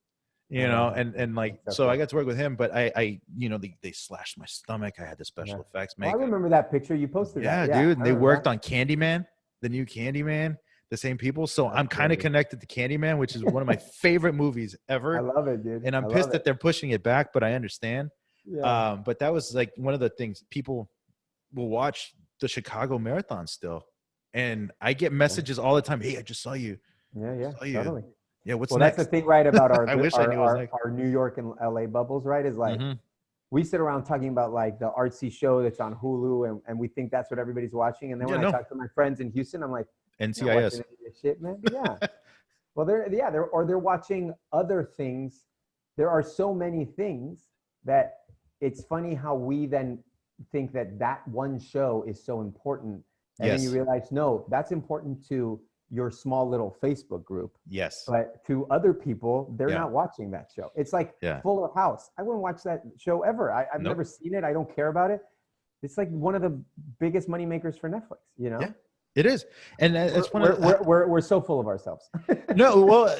S1: And like so I got to work with him. But I they slashed my stomach. I had the special effects makeup.
S2: I remember that picture you posted.
S1: Yeah, dude. And they worked on Candyman, the new Candyman. The same people. So I'm kind of connected to Candyman, which is one of my favorite movies ever.
S2: I love it, dude.
S1: And I'm pissed that they're pushing it back, but I understand.
S2: Yeah.
S1: But that was like one of the things people will watch the Chicago Marathon still. And I get messages all the time. Hey, I just saw you.
S2: Yeah, totally.
S1: Yeah, what's next?
S2: That's the thing, right, about our
S1: I wish I knew
S2: our New York and LA bubbles, right? Is like we sit around talking about like the artsy show that's on Hulu and we think that's what everybody's watching. And then when I talk to my friends in Houston, I'm like,
S1: NCIS.
S2: Shit, man. Yeah. Well, they're watching other things. There are so many things that it's funny how we then think that one show is so important. And then you realize, no, that's important to your small little Facebook group.
S1: Yes.
S2: But to other people, they're not watching that show. It's like Fuller House. I wouldn't watch that show ever. I've never seen it. I don't care about it. It's like one of the biggest money makers for Netflix, Yeah.
S1: It is, and it's
S2: we're so full of ourselves.
S1: No, well,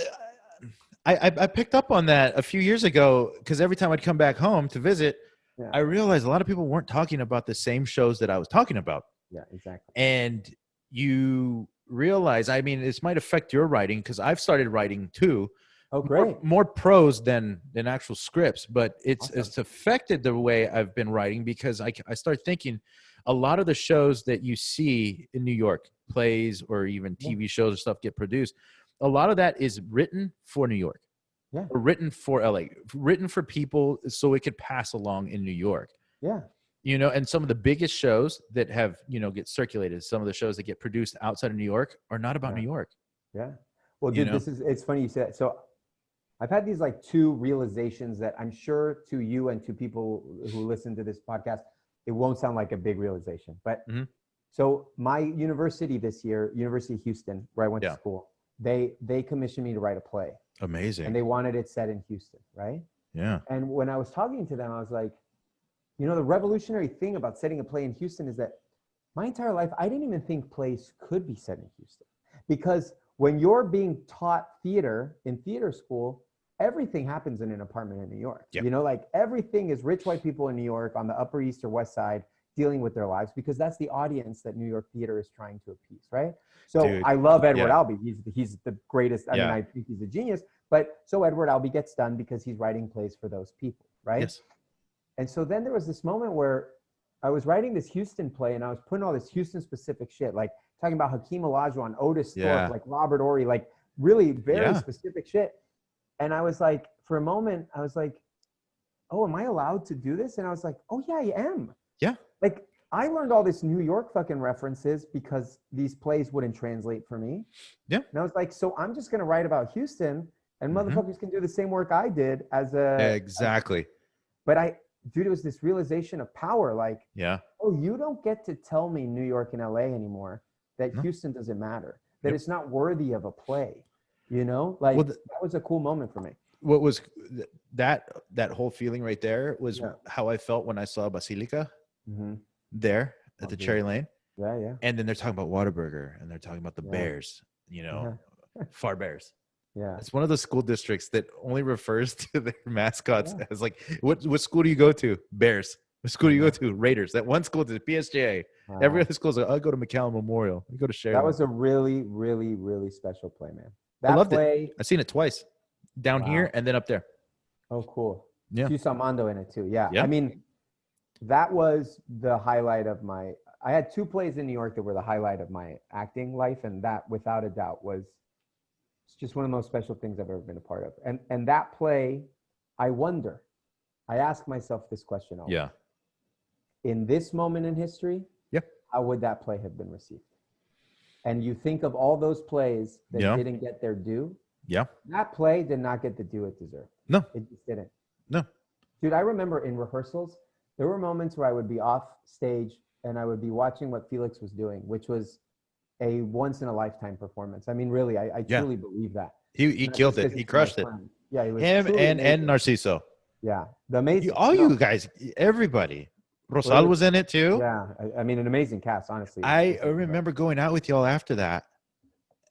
S1: I picked up on that a few years ago because every time I'd come back home to visit, I realized a lot of people weren't talking about the same shows that I was talking about.
S2: Yeah, exactly.
S1: And you realize, I mean, this might affect your writing because I've started writing too.
S2: Oh, great!
S1: More prose than actual scripts, but it's affected the way I've been writing because I start thinking. A lot of the shows that you see in New York, plays or even TV shows or stuff get produced, a lot of that is written for New York, or written for LA, written for people so it could pass along in New York.
S2: Yeah.
S1: And some of the biggest shows that have, get circulated, some of the shows that get produced outside of New York are not about New York.
S2: Yeah. Well, dude, it's funny you said that. So I've had these like two realizations that I'm sure to you and to people who listen to this podcast, it won't sound like a big realization. But so my university this year, University of Houston, where I went to school, they commissioned me to write a play.
S1: Amazing.
S2: And they wanted it set in Houston, right?
S1: Yeah.
S2: And when I was talking to them, I was like, you know, the revolutionary thing about setting a play in Houston is that my entire life, I didn't even think plays could be set in Houston. Because when you're being taught theater in theater school, everything happens in an apartment in New York. Yep. You know, like everything is rich white people in New York on the Upper East or West Side dealing with their lives, because that's the audience that New York theater is trying to appease, right? So Dude, I love Edward Albee. He's the greatest. I mean, I think he's a genius. But so Edward Albee gets done because he's writing plays for those people, right? Yes. And so then there was this moment where I was writing this Houston play and I was putting all this Houston specific shit, like talking about Hakeem Olajuwon, Otis Thorpe, like Robert Horry, like really very specific shit. And I was like, for a moment, I was like, oh, am I allowed to do this? And I was like, oh yeah, I am. Yeah. Like I learned all this New York fucking references because these plays wouldn't translate for me. Yeah. And I was like, so I'm just going to write about Houston and motherfuckers can do the same work I did as a. Exactly. But dude, it was this realization of power. Like, oh, you don't get to tell me New York and LA anymore that Houston doesn't matter, that it's not worthy of a play, you know? Like that was a cool moment for me. What was that whole feeling right there was how I felt when I saw Basilica there at the Cherry Lane. Yeah, yeah. And then they're talking about Whataburger and they're talking about the Bears, you know, Far Bears. Yeah. It's one of those school districts that only refers to their mascots as like, what school do you go to? Bears. What school do you go to? Raiders. That one school to the PSJ. Wow. Every other school is like, I'll go to McAllen Memorial. I go to Sheridan. That was a really, really, really special play, man. That I loved it. I've seen it twice. Down here and then up there. Oh, cool. Yeah. You saw Mondo in it too. Yeah. I mean, that was the highlight of I had two plays in New York that were the highlight of my acting life. And that without a doubt was just one of the most special things I've ever been a part of. And that play, I ask myself this question always. Yeah. In this moment in history, how would that play have been received? And you think of all those plays that didn't get their due. Yeah. That play did not get the due it deserved. No. It just didn't. No. Dude, I remember in rehearsals, there were moments where I would be off stage and I would be watching what Felix was doing, which was a once in a lifetime performance. I mean, really, I truly believe that. He killed it. He crushed it. Yeah, he was him and Narciso. Yeah, the amazing. You guys, everybody. Rosal was in it too. Yeah, I mean, an amazing cast. Honestly, I remember going out with y'all after that,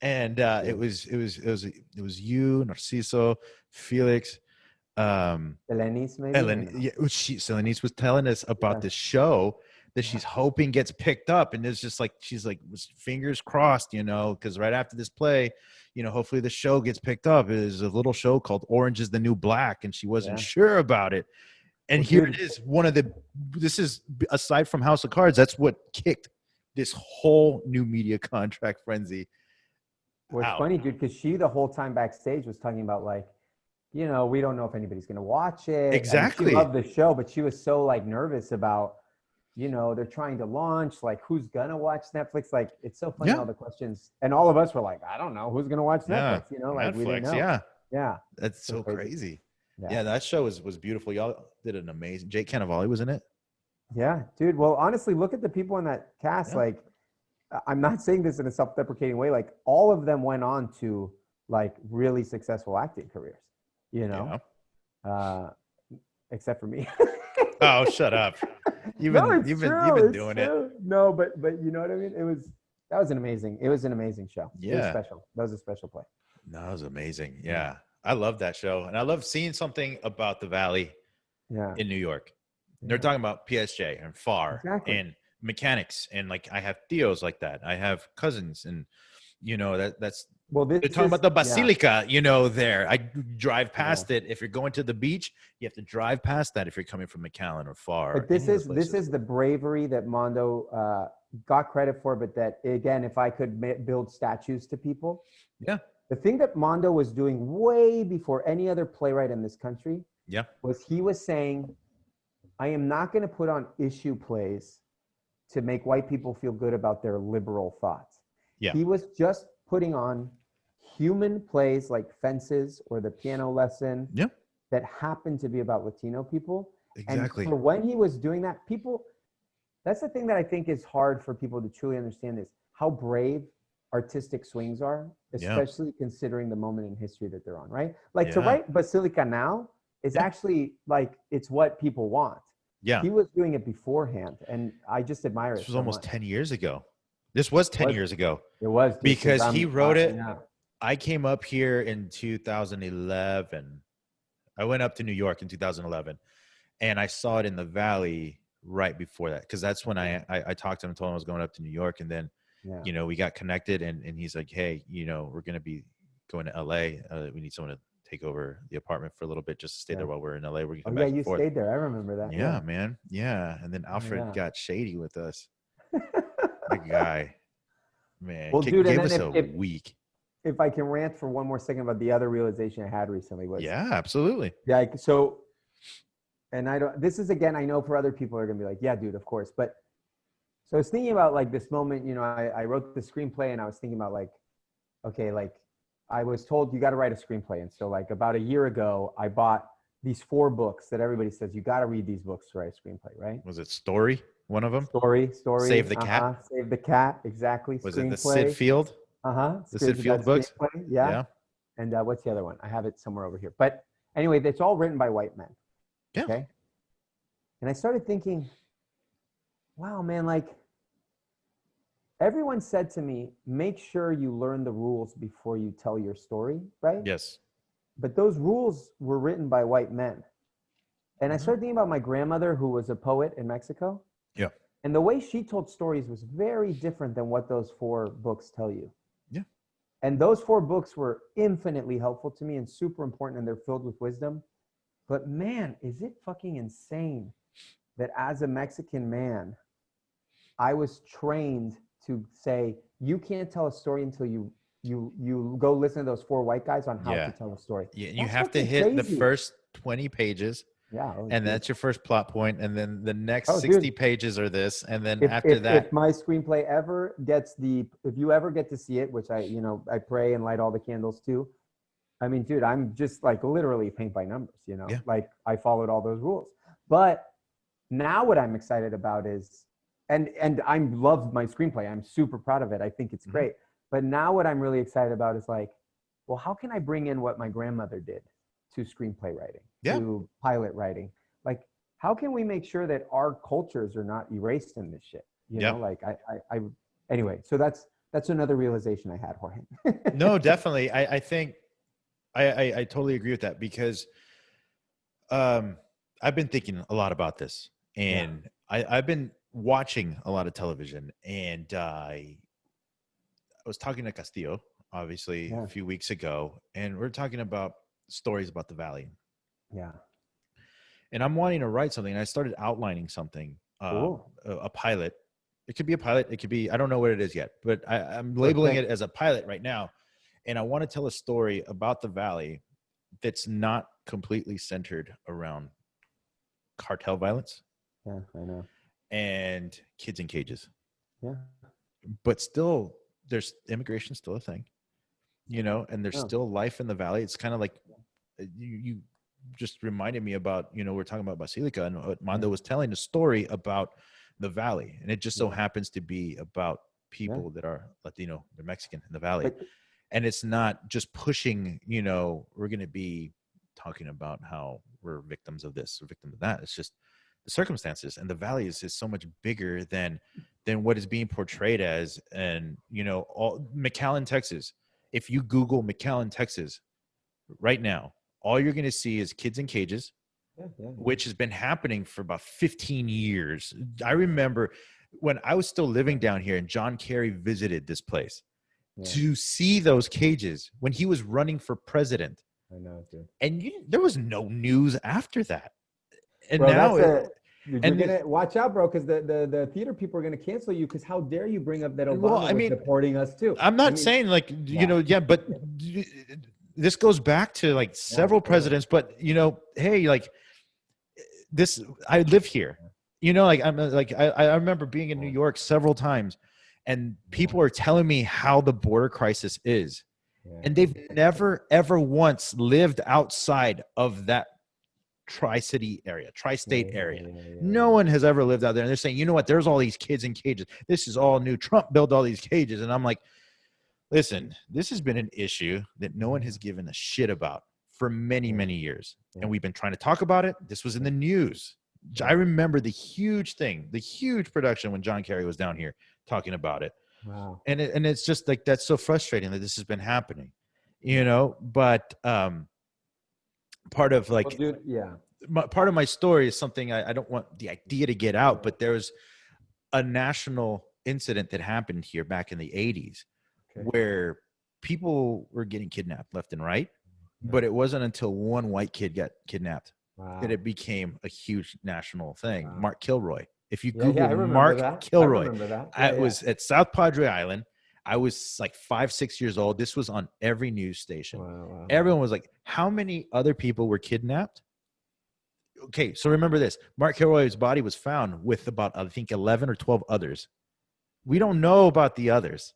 S2: and it was you, Narciso, Felix. Selenice, maybe. Selenice was telling us about this show that she's hoping gets picked up, and it's just like she's like fingers crossed, you know, because right after this play, you know, hopefully the show gets picked up. There's a little show called Orange is the New Black, and she wasn't sure about it. And here it is. This is aside from House of Cards, that's what kicked this whole new media contract frenzy. Well, it's funny, dude, because she the whole time backstage was talking about like, you know, we don't know if anybody's going to watch it. Exactly. I mean, she loved the show, but she was so like nervous about, you know, they're trying to launch, like who's going to watch Netflix? Like, it's so funny, all the questions. And all of us were like, I don't know who's going to watch Netflix, you know, like Netflix, we didn't know. Yeah. Yeah. That's so crazy. Yeah, that show was beautiful. Y'all did an amazing. Jake Cannavale was in it. Yeah, dude. Well, honestly, look at the people in that cast. Yeah. Like, I'm not saying this in a self-deprecating way. Like, all of them went on to like really successful acting careers. You know, except for me. Oh, shut up! You've been doing it. No, but you know what I mean. That was an amazing show. Yeah, it was special. That was a special play. No, it was amazing. Yeah. I love that show, and I love seeing something about the Valley in New York. They're talking about PSJ and FAR and mechanics, and like I have Theos like that. I have cousins, and you know that's they're talking about the Basilica. You know, there I drive past it. If you're going to the beach, you have to drive past that if you're coming from McAllen or FAR. But this is the bravery that Mondo got credit for, but that again, if I could build statues to people, the thing that Mondo was doing way before any other playwright in this country was he was saying, I am not going to put on issue plays to make white people feel good about their liberal thoughts. Yeah. He was just putting on human plays like Fences or The Piano Lesson
S1: Yeah.
S2: that happen to be about Latino people.
S1: Exactly.
S2: And for when he was doing that, people, that's the thing that I think is hard for people to truly understand is how brave artistic swings are, especially considering the moment in history that they're on, right? Like to write Basilica now is actually like, it's what people want.
S1: Yeah.
S2: He was doing it beforehand, and I just admire it.
S1: This was almost 10 years ago. This was 10 years ago.
S2: It was. Dude,
S1: because he wrote it.
S2: Yeah.
S1: I came up here in 2011. I went up to New York in 2011, and I saw it in the Valley right before that, because that's when I talked to him and told him I was going up to New York, and then you know, we got connected, and he's like, hey, you know, we're going to be going to LA. We need someone to take over the apartment for a little bit, just to stay there while we're in LA. We're going to come back and forth.
S2: Stayed there. I remember that.
S1: Yeah, man. Yeah. And then Alfred got shady with us. That guy, man.
S2: Well, dude,
S1: gave us a week.
S2: If I can rant for one more second about the other realization I had recently was.
S1: Yeah, absolutely.
S2: Yeah. So, and I don't, this is again, I know for other people are going to be like, yeah, dude, of course. But so I was thinking about like this moment, you know, I wrote the screenplay, and I was thinking about like, okay, like I was told you got to write a screenplay. And so like about a year ago, I bought these 4 books that everybody says, you got to read these books to write a screenplay, right?
S1: Was it Story? One of them?
S2: Story.
S1: Save the Cat?
S2: Save the Cat. Exactly.
S1: Was it the Sid Field?
S2: The
S1: Sid Field books?
S2: Yeah. And what's the other one? I have it somewhere over here. But anyway, it's all written by white men.
S1: Yeah.
S2: Okay. And I started thinking, wow, man, like everyone said to me, make sure you learn the rules before you tell your story, right?
S1: Yes.
S2: But those rules were written by white men. And I started thinking about my grandmother, who was a poet in Mexico.
S1: Yeah.
S2: And the way she told stories was very different than what those 4 books tell you.
S1: Yeah.
S2: And those 4 books were infinitely helpful to me and super important, and they're filled with wisdom. But man, is it fucking insane that as a Mexican man, I was trained to say, you can't tell a story until you go listen to those 4 white guys on how to tell a story.
S1: Yeah, you have to hit the first 20 pages.
S2: Yeah.
S1: And that's your first plot point. And then the next 60 pages are this. And then after that.
S2: If my screenplay ever gets if you ever get to see it, which I pray and light all the candles too. I mean, dude, I'm just like literally paint by numbers, like I followed all those rules. But now what I'm excited about is, and I love my screenplay. I'm super proud of it. I think it's great. But now what I'm really excited about is like, well, how can I bring in what my grandmother did to screenplay writing, to pilot writing? Like, how can we make sure that our cultures are not erased in this shit? You know, like anyway, so that's another realization I had, Jorge.
S1: No, definitely. I think I totally agree with that, because I've been thinking a lot about this, and I've been watching a lot of television, and I was talking to Castillo, obviously, a few weeks ago, and we're talking about stories about the Valley. Yeah. And I'm wanting to write something, and I started outlining something, a pilot. It could be a pilot. It could be, I don't know what it is yet, but I'm labeling it as a pilot right now. And I want to tell a story about the Valley that's not completely centered around cartel violence.
S2: Yeah, I know.
S1: And kids in cages.
S2: Yeah.
S1: But still, there's immigration still a thing, and there's still life in the Valley. It's kind of like you just reminded me about, we're talking about Basilica, and what Mando was telling a story about the Valley. And it just so happens to be about people that are Latino, they're Mexican in the Valley. And it's not just pushing, we're going to be talking about how we're victims of this or victims of that. It's just the circumstances, and the Valley is so much bigger than what is being portrayed as. And, all McAllen, Texas, if you Google McAllen, Texas right now, all you're going to see is kids in cages, which has been happening for about 15 years. I remember when I was still living down here and John Kerry visited this place to see those cages when he was running for president.
S2: I know, dude.
S1: And there was no news after that. And
S2: bro,
S1: now
S2: you're gonna watch out, bro, because the theater people are gonna cancel you, because how dare you bring up that Obama was deporting us too?
S1: I'm not saying like but this goes back to like several presidents. But hey, like this, I live here. I remember being in New York several times, and people are telling me how the border crisis is, And they've never, ever once lived outside of that tri-city area, tri-state area. No one has ever lived out there. And they're saying, you know what? There's all these kids in cages. This is all new. Trump built all these cages. And I'm like, listen, this has been an issue that no one has given a shit about for many, many years. And we've been trying to talk about it. This was in the news. I remember the huge production when John Kerry was down here talking about it.
S2: Wow.
S1: And it's just like, that's so frustrating that this has been happening, you know, but part of like, part of my story is something I don't want the idea to get out, but there was a national incident that happened here back in the 80s where people were getting kidnapped left and right, but it wasn't until one white kid got kidnapped that it became a huge national thing. Mark Kilroy. If you Google Mark Kilroy, I was at South Padre Island. I was like 5-6 years old. This was on every news station. Everyone was like, how many other people were kidnapped? Okay, so remember this. Mark Kilroy's body was found with about, I think, 11 or 12 others. We don't know about the others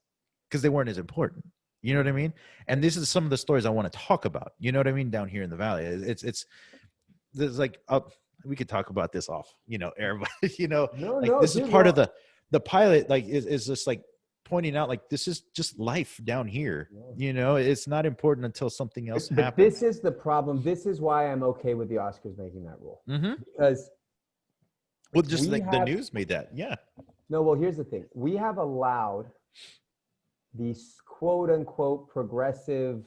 S1: because they weren't as important. You know what I mean? And this is some of the stories I want to talk about. You know what I mean? Down here in the valley. There's like, we could talk about this off, you know, air, but you know, this is part of the pilot, like is just like pointing out, like, this is just life down here. You know, it's not important until something else happens.
S2: This is the problem. This is why I'm okay with the Oscars making that rule. Because
S1: just like the news made that.
S2: No, well, here's the thing. We have allowed these quote unquote progressive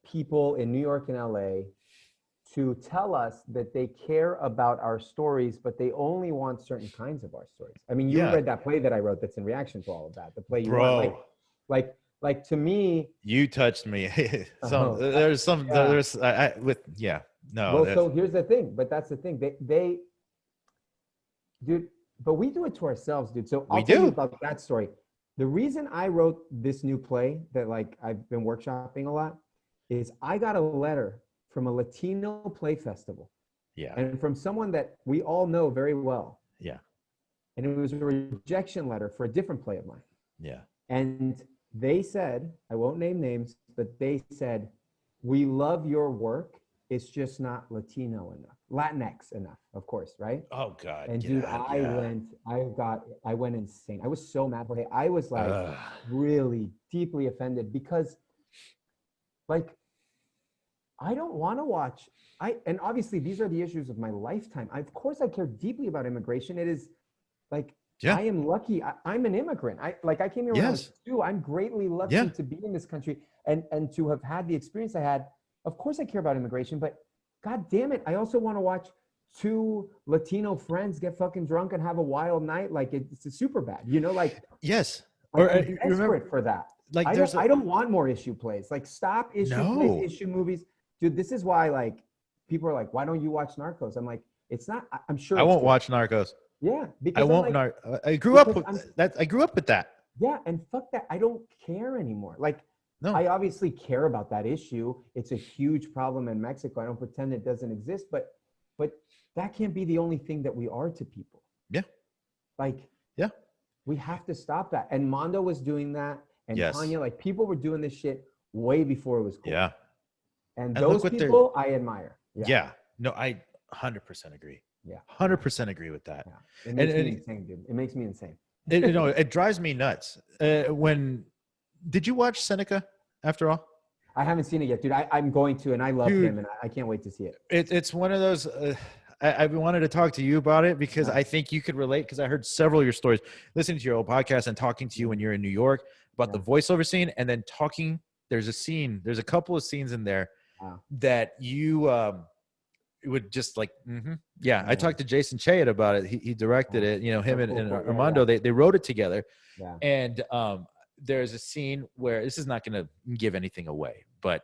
S2: people in New York and LA to tell us that they care about our stories, but they only want certain kinds of our stories. I mean, you read that play that I wrote that's in reaction to all of that. The play you want, like to me,
S1: you touched me. So
S2: here's the thing, but that's the thing. They dude, but we do it to ourselves, dude. So I'll tell you about that story. The reason I wrote this new play that like I've been workshopping a lot is I got a letter from a Latino play festival. And from someone that we all know very well. And it was a rejection letter for a different play of mine. And they said, I won't name names, but they said, we love your work. It's just not Latino enough. Latinx enough, of course, right?
S1: Oh God.
S2: And dude, I went insane. I was so mad. I was like really deeply offended because like, I don't want to watch. And obviously these are the issues of my lifetime. Of course I care deeply about immigration. It is like, I am lucky. I'm an immigrant. I came here when I was 2. I'm greatly lucky to be in this country and to have had the experience I had. Of course I care about immigration, but God damn it. I also want to watch 2 Latino friends get fucking drunk and have a wild night. Like it's super bad, you know, like, I'm desperate for that. Like I don't want more issue plays. Like stop plays, issue movies. Dude, this is why like people are like, why don't you watch Narcos? I'm like, it's not. I'm sure
S1: I won't watch Narcos.
S2: Yeah, because
S1: I won't. I grew up with that. I grew up with that.
S2: Yeah, and fuck that. I don't care anymore. Like, I obviously care about that issue. It's a huge problem in Mexico. I don't pretend it doesn't exist, but that can't be the only thing that we are to people. We have to stop that. And Mondo was doing that, and Tanya, like people were doing this shit way before it was cool. And those people I admire.
S1: No, I 100% agree. 100% agree with that.
S2: It makes me insane, dude. It makes me insane.
S1: It drives me nuts. Did you watch Seneca after all?
S2: I haven't seen it yet, dude. I'm going to, and I love him, and I can't wait to see it.
S1: It's one of those. I wanted to talk to you about it because I think you could relate. Because I heard several of your stories, listening to your old podcast and talking to you when you're in New York about the voiceover scene, and then talking. There's a couple of scenes in there that you would just like. I talked to Jason Chayet about it. He directed it. You know, him and Armando. They wrote it together. And there's a scene where this is not going to give anything away, but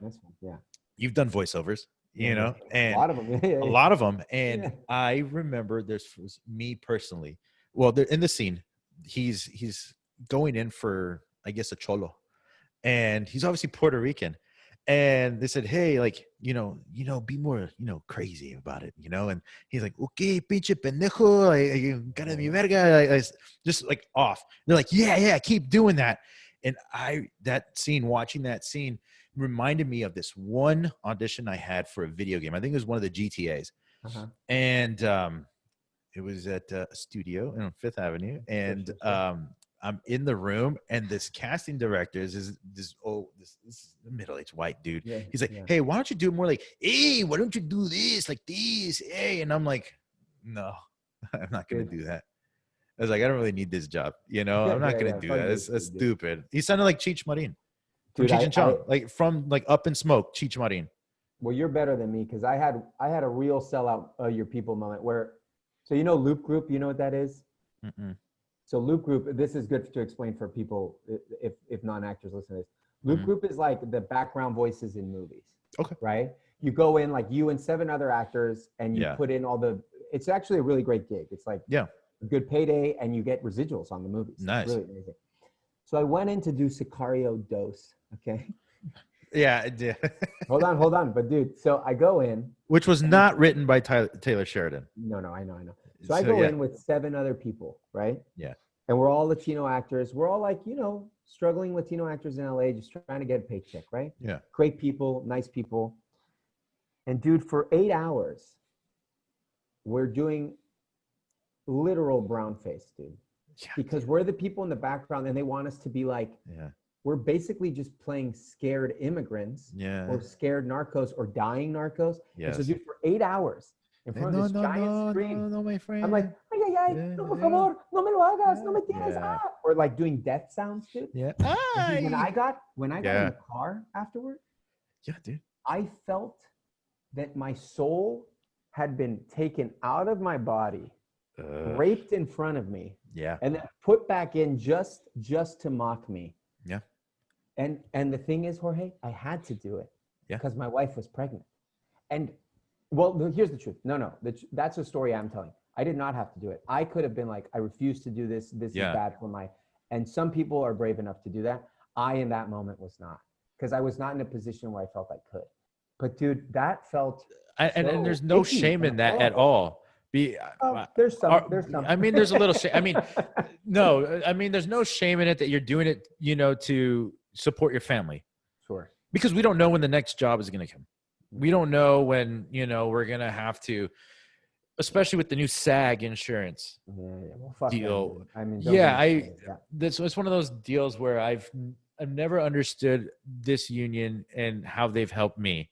S1: you've done voiceovers. You know, and a lot of them. And I remember this was me personally. Well, in the scene, he's going in for, I guess, a cholo, and he's obviously Puerto Rican. And they said, hey, like, you know, be more, crazy about it, And he's like, okay, pinche pendejo, cara de mi verga, just like off. They're like, yeah, keep doing that. And watching that scene reminded me of this one audition I had for a video game. I think it was one of the GTAs. And it was at a studio on Fifth Avenue. And I'm in the room, and this casting director is this middle-aged white dude. Yeah, he's like, hey, why don't you do it more like, hey, why don't you do this like this? Hey, and I'm like, no, I'm not going to do that. I was like, I don't really need this job. I'm not going to do that. That's stupid. He sounded like Cheech Marin. From Cheech and Chong. From Up in Smoke, Cheech Marin.
S2: Well, you're better than me, because I had a real sellout Your People moment where, so Loop Group, you know what that is? Mm-mm. So Loop Group, this is good to explain for people if non-actors listen to this. Loop Group is like the background voices in movies. Okay. Right? You go in, like you and 7 other actors, and you put in it's actually a really great gig. It's like a good payday, and you get residuals on the movies.
S1: Nice.
S2: It's really amazing. So I went in to do Sicario Dos, okay?
S1: Yeah, it did.
S2: Hold on. But dude, so I go in.
S1: Which was not written by Taylor Sheridan.
S2: No, I know. So I go in with 7 other people, right?
S1: Yeah.
S2: And we're all Latino actors. We're all like, struggling Latino actors in LA, just trying to get a paycheck, right?
S1: Yeah.
S2: Great people, nice people. And dude, for 8 hours, we're doing literal brown face, dude. Yeah, because we're the people in the background, and they want us to be like, we're basically just playing scared immigrants or scared narcos or dying narcos. Yes. And so dude, for 8 hours, in front of this giant screen.
S1: No, my friend.
S2: I'm like, ay, no, por favor, no me lo hagas, no me tienes, or like doing death sounds, dude.
S1: Yeah.
S2: Dude, when I got in the car afterward,
S1: dude,
S2: I felt that my soul had been taken out of my body, raped in front of me, and then put back in just to mock me.
S1: Yeah.
S2: And the thing is, Jorge, I had to do it because my wife was pregnant. And well, here's the truth. No, that's a story I'm telling. I did not have to do it. I could have been like, I refuse to do this. This is bad for my, and some people are brave enough to do that. I, in that moment, was not, because I was not in a position where I felt I could. But dude, that felt
S1: and there's no shame in that at all.
S2: There's some.
S1: I mean, there's a little shame. I mean, no, I mean, there's no shame in it that you're doing it, to support your family.
S2: Sure.
S1: Because we don't know when the next job is going to come. We don't know when, we're going to have to, especially with the new SAG insurance deal.
S2: Them. I mean,
S1: it's one of those deals where I've never understood this union and how they've helped me.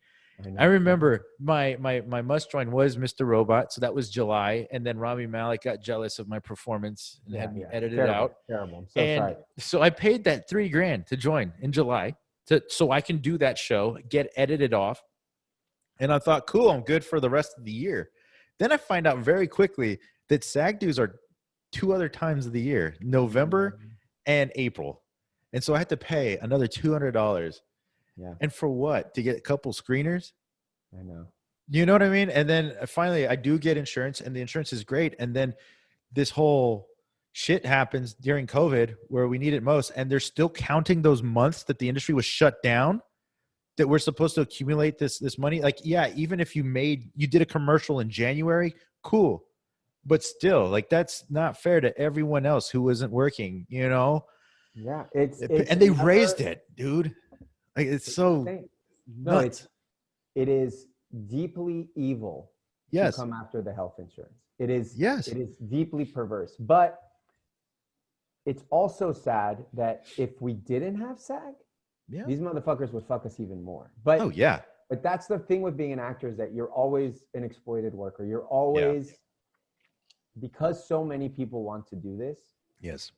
S1: I remember my must join was Mr. Robot. So that was July. And then Rami Malek got jealous of my performance and had me edited out.
S2: Terrible. I'm so sorry.
S1: So I paid that $3,000 to join in July so I can do that show, get edited off. And I thought, cool, I'm good for the rest of the year. Then I find out very quickly that SAG dues are 2 other times of the year, November and April. And so I had to pay another $200.
S2: Yeah.
S1: And for what? To get a couple screeners?
S2: I know.
S1: You know what I mean? And then finally I do get insurance, and the insurance is great. And then this whole shit happens during COVID where we need it most. And they're still counting those months that the industry was shut down, that we're supposed to accumulate this money. Like, even if you did a commercial in January, cool. But still, like, that's not fair to everyone else who isn't working,
S2: Yeah.
S1: And they raised it, dude. Like, it's so nuts.
S2: It is deeply evil to come after the health insurance. It is deeply perverse. But it's also sad that if we didn't have SAG, these motherfuckers would fuck us even more. But but that's the thing with being an actor, is that you're always an exploited worker. You're always, because so many people want to do this.
S1: Yes.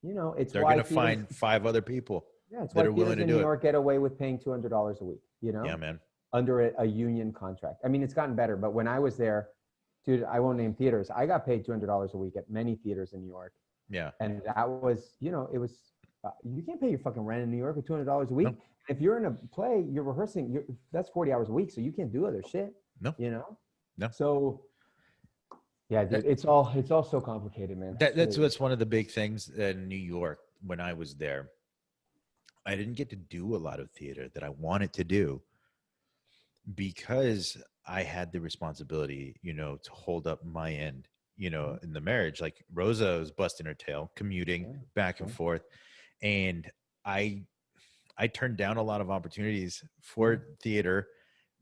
S2: They're
S1: going to find 5 other people.
S2: Yeah, it's why theaters in New York get away with paying $200 a week,
S1: Yeah, man.
S2: Under a union contract. I mean, it's gotten better, but when I was there, dude, I won't name theaters. I got paid $200 a week at many theaters in New York.
S1: Yeah.
S2: And that was, it was, you can't pay your fucking rent in New York with $200 a week. No. If you're in a play, you're rehearsing, that's 40 hours a week, so you can't do other shit.
S1: No. No.
S2: So, yeah, dude, it's all so complicated, man.
S1: That's one of the big things in New York when I was there. I didn't get to do a lot of theater that I wanted to do because I had the responsibility, to hold up my end, in the marriage. Like Rosa was busting her tail, commuting back and forth. And I turned down a lot of opportunities for theater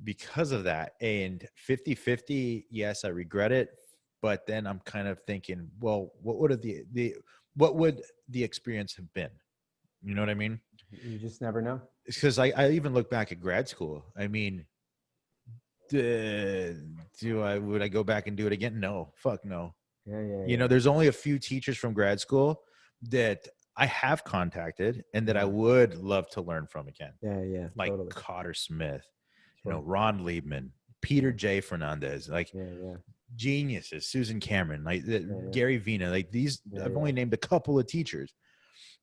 S1: because of that. And 50-50, yes, I regret it. But then I'm kind of thinking, well, what would the experience have been? You know what I mean?
S2: You just never know.
S1: Because I even look back at grad school. I mean, would I go back and do it again? No, fuck no. You know, there's only a few teachers from grad school that I have contacted and that I would love to learn from again. Like totally. Cotter Smith, you know, Ron Liebman, Peter J. Fernandez, like geniuses, Susan Cameron, like Gary Vina, like these. I've only named a couple of teachers.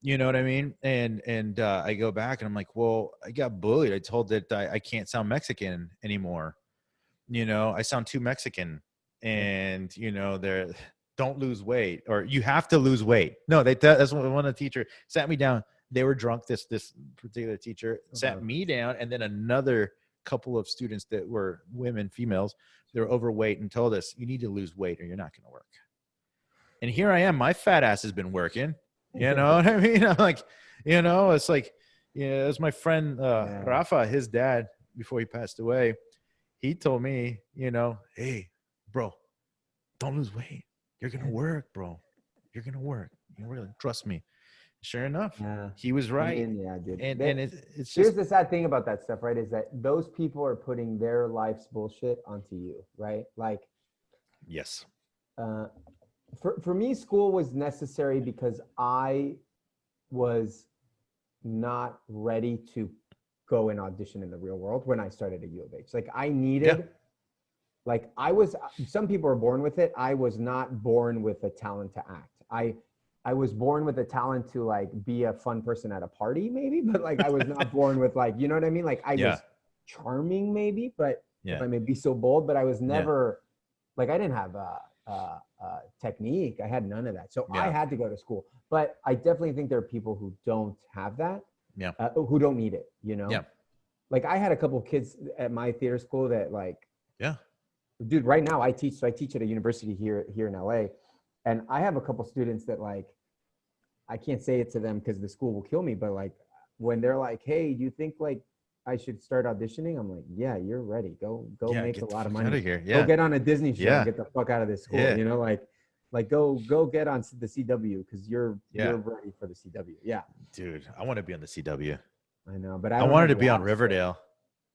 S1: You know what I mean? And I go back and I'm like, well, I got bullied. I told that I can't sound Mexican anymore. You know, I sound too Mexican. And, you know, don't lose weight, or you have to lose weight. No, that's what one of the teacher sat me down. They were drunk. This particular teacher sat me down, and then another couple of students that were women, females, they were overweight, and told us, you need to lose weight or you're not going to work. And here I am. My fat ass has been working. You know what I mean? I'm like, you know, it's like, it was my friend Rafa, his dad, before he passed away. He told me, you know, hey, bro, don't lose weight. You're going to work, bro. You're going to work. You really trust me. Sure enough, he was right. I mean,
S2: dude.
S1: And it's just.
S2: Here's the sad thing about that stuff, right? Is that those people are putting their life's bullshit onto you, right? Like,
S1: yes.
S2: For me, school was necessary because I was not ready to go and audition in the real world when I started at U of H. Like I needed, like some people are born with it. I was not born with a talent to act. I was born with a talent to like be a fun person at a party maybe, but like I was not born with like, you know what I mean? Like I was charming maybe, but if I may be so bold, but I was never like, I didn't have technique. I had none of that. So I had to go to school, but I definitely think there are people who don't have that. Who don't need it, you know? Like I had a couple of kids at my theater school that like, dude, right now I teach at a university here in LA. And I have a couple students that like, I can't say it to them because the school will kill me. But like, when they're like, hey, do you think like I should start auditioning? I'm like, yeah, you're ready. Go make a lot of money.
S1: Out of here.
S2: Go get on a Disney show and get the fuck out of this school. You know, like go get on the CW because you're ready for the CW. Yeah.
S1: Dude, I want to be on the CW.
S2: I know, but
S1: I wanted to be on Riverdale.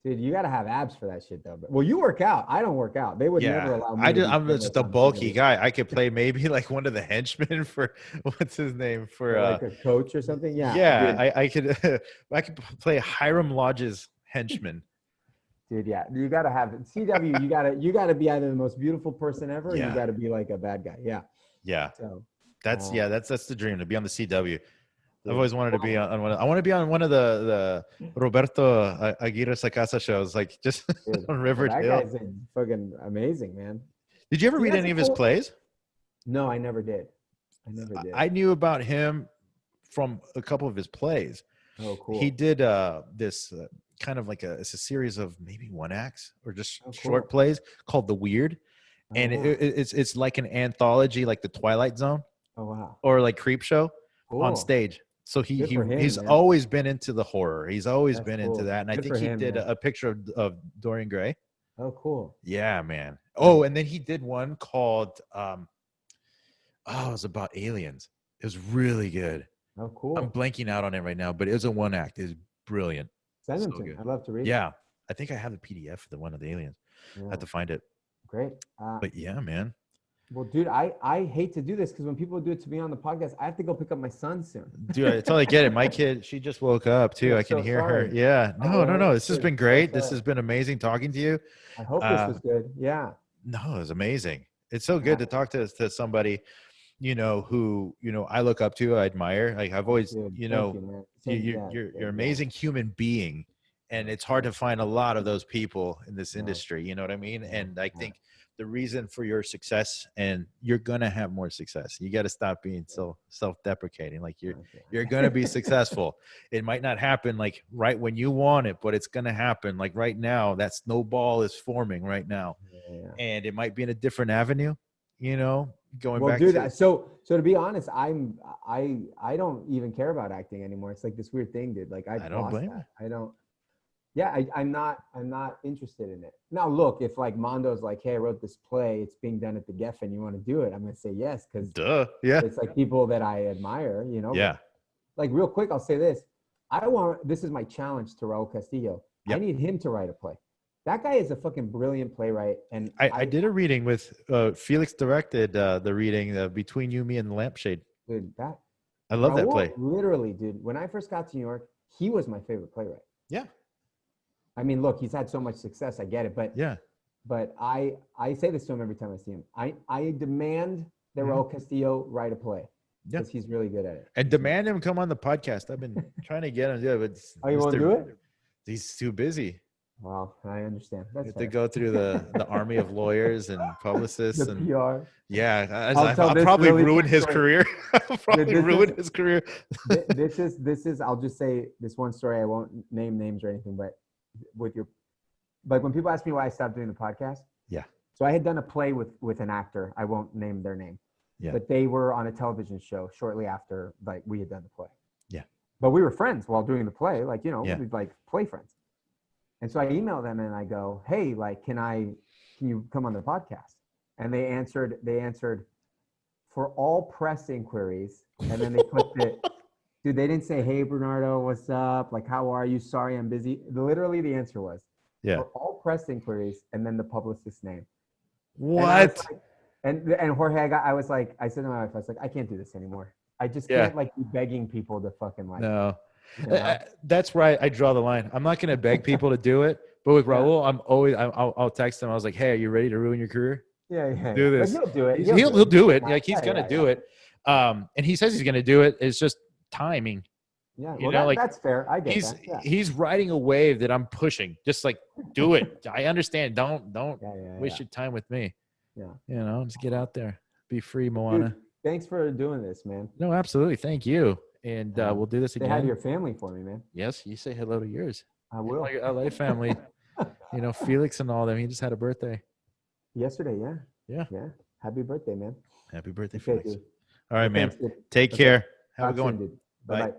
S2: Dude, you got to have abs for that shit though. Well, you work out. I don't work out. They would never allow me.
S1: I'm just a bulky guy. I could play maybe like one of the henchmen for what's his name for
S2: like a coach or something.
S1: Yeah. I could play Hiram Lodge's henchman.
S2: Dude, yeah, you got to have CW. You got to be either the most beautiful person ever, or you got to be like a bad guy. Yeah. So
S1: that's the dream, to be on the CW. I've always wanted to be on one. I want to be on one of the Roberto Aguirre Sacasa shows, like just on Riverdale.
S2: That guy's fucking amazing, man.
S1: Did you ever read any of his plays?
S2: No, I never did.
S1: I knew about him from a couple of his plays.
S2: Oh, cool.
S1: He did this kind of like it's a series of maybe one acts or just short plays called The Weird, and it's like an anthology, like The Twilight Zone.
S2: Oh wow.
S1: Or like Creepshow on stage. So he's always been into the horror. He's always been into that. And I think he did a picture of Dorian Gray.
S2: Oh, cool.
S1: Yeah, man. Oh, and then he did one called, it was about aliens. It was really good.
S2: Oh, cool.
S1: I'm blanking out on it right now, but it was a one act. It was brilliant.
S2: Send them to me. I'd love to read it.
S1: Yeah. I think I have the PDF for the one of the aliens. I have to find it.
S2: Great.
S1: But yeah, man.
S2: Well, dude, I hate to do this because when people do it to me on the podcast, I have to go pick up my son soon.
S1: Dude, I totally get it. My kid, she just woke up too. I can hear her. Yeah. No. This has been great. This has been amazing talking to you.
S2: I hope this was good. Yeah.
S1: No, it was amazing. It's so good to talk to somebody, who, I look up to, I admire. Like I've always, you're an amazing human being. And it's hard to find a lot of those people in this industry. You know what I mean? And I think the reason for your success, and you're going to have more success. You got to stop being so self-deprecating. Like you're going to be successful. It might not happen like right when you want it, but it's going to happen. Like right now, that snowball is forming right now. And it might be in a different avenue, going
S2: Well,
S1: back
S2: do
S1: to
S2: that. So to be honest, I don't even care about acting anymore. It's like this weird thing, dude. Like
S1: I don't blame you.
S2: I don't. Yeah, I'm not interested in it. Now, look, if like Mondo's like, hey, I wrote this play, it's being done at the Geffen, you want to do it? I'm gonna say yes, because
S1: yeah,
S2: it's like people that I admire, you know.
S1: Yeah.
S2: Like real quick, I'll say this. This is my challenge to Raul Castillo. Yep. I need him to write a play. That guy is a fucking brilliant playwright. And
S1: I did a reading with Felix directed the reading Between You, Me, and the Lampshade.
S2: Dude,
S1: I love that play.
S2: Literally, dude. When I first got to New York, he was my favorite playwright.
S1: Yeah.
S2: I mean, look, he's had so much success. I get it, but
S1: yeah.
S2: But I say this to him every time I see him. I demand that Raul Castillo write a play because he's really good at it.
S1: And demand him come on the podcast. I've been trying to get him to do it,
S2: but you won't do it?
S1: He's too busy.
S2: Well, I understand. That's
S1: you have to go through the army of lawyers and publicists
S2: the
S1: and
S2: PR.
S1: Yeah, I'll probably ruin his career. His career.
S2: This is. I'll just say this one story. I won't name names or anything, but like when people ask me why I stopped doing the podcast.
S1: Yeah.
S2: So I had done a play with an actor. I won't name their name.
S1: Yeah.
S2: But they were on a television show shortly after like we had done the play.
S1: Yeah.
S2: But we were friends while doing the play, like, you know, we'd like play friends. And so I emailed them and I go, hey, like, can you come on the podcast? And they answered for all press inquiries. And then they put dude, they didn't say, hey, Bernardo, what's up? Like, how are you? Sorry, I'm busy. Literally the answer was for all press inquiries and then the publicist's name.
S1: What?
S2: And Jorge, I said to my wife, I was like, I can't do this anymore. I just can't like be begging people to fucking like.
S1: No. You know? That's where I draw the line. I'm not going to beg people to do it, but with Raul, I'll text him. I was like, "Hey, are you ready to ruin your career? Do this."
S2: But he'll do it.
S1: He'll do it. Like he's going to do it. And he says he's going to do it. It's just timing.
S2: Yeah, well, that's fair. I get that. Yeah.
S1: He's riding a wave that I'm pushing. Just like do it. I understand. Don't waste your time with me.
S2: Yeah,
S1: you know, just get out there, be free, Moana.
S2: Dude, thanks for doing this, man.
S1: No, absolutely. Thank you. And we'll do this again.
S2: Say hi to your family for me, man.
S1: Yes, you say hello to yours.
S2: I will.
S1: Your LA family. You know, Felix and all them. He just had a birthday.
S2: Yesterday,
S1: yeah.
S2: Happy birthday, man.
S1: Happy birthday, Felix.
S2: Dude.
S1: All right, man. Take care. Have a good one.
S2: Bye.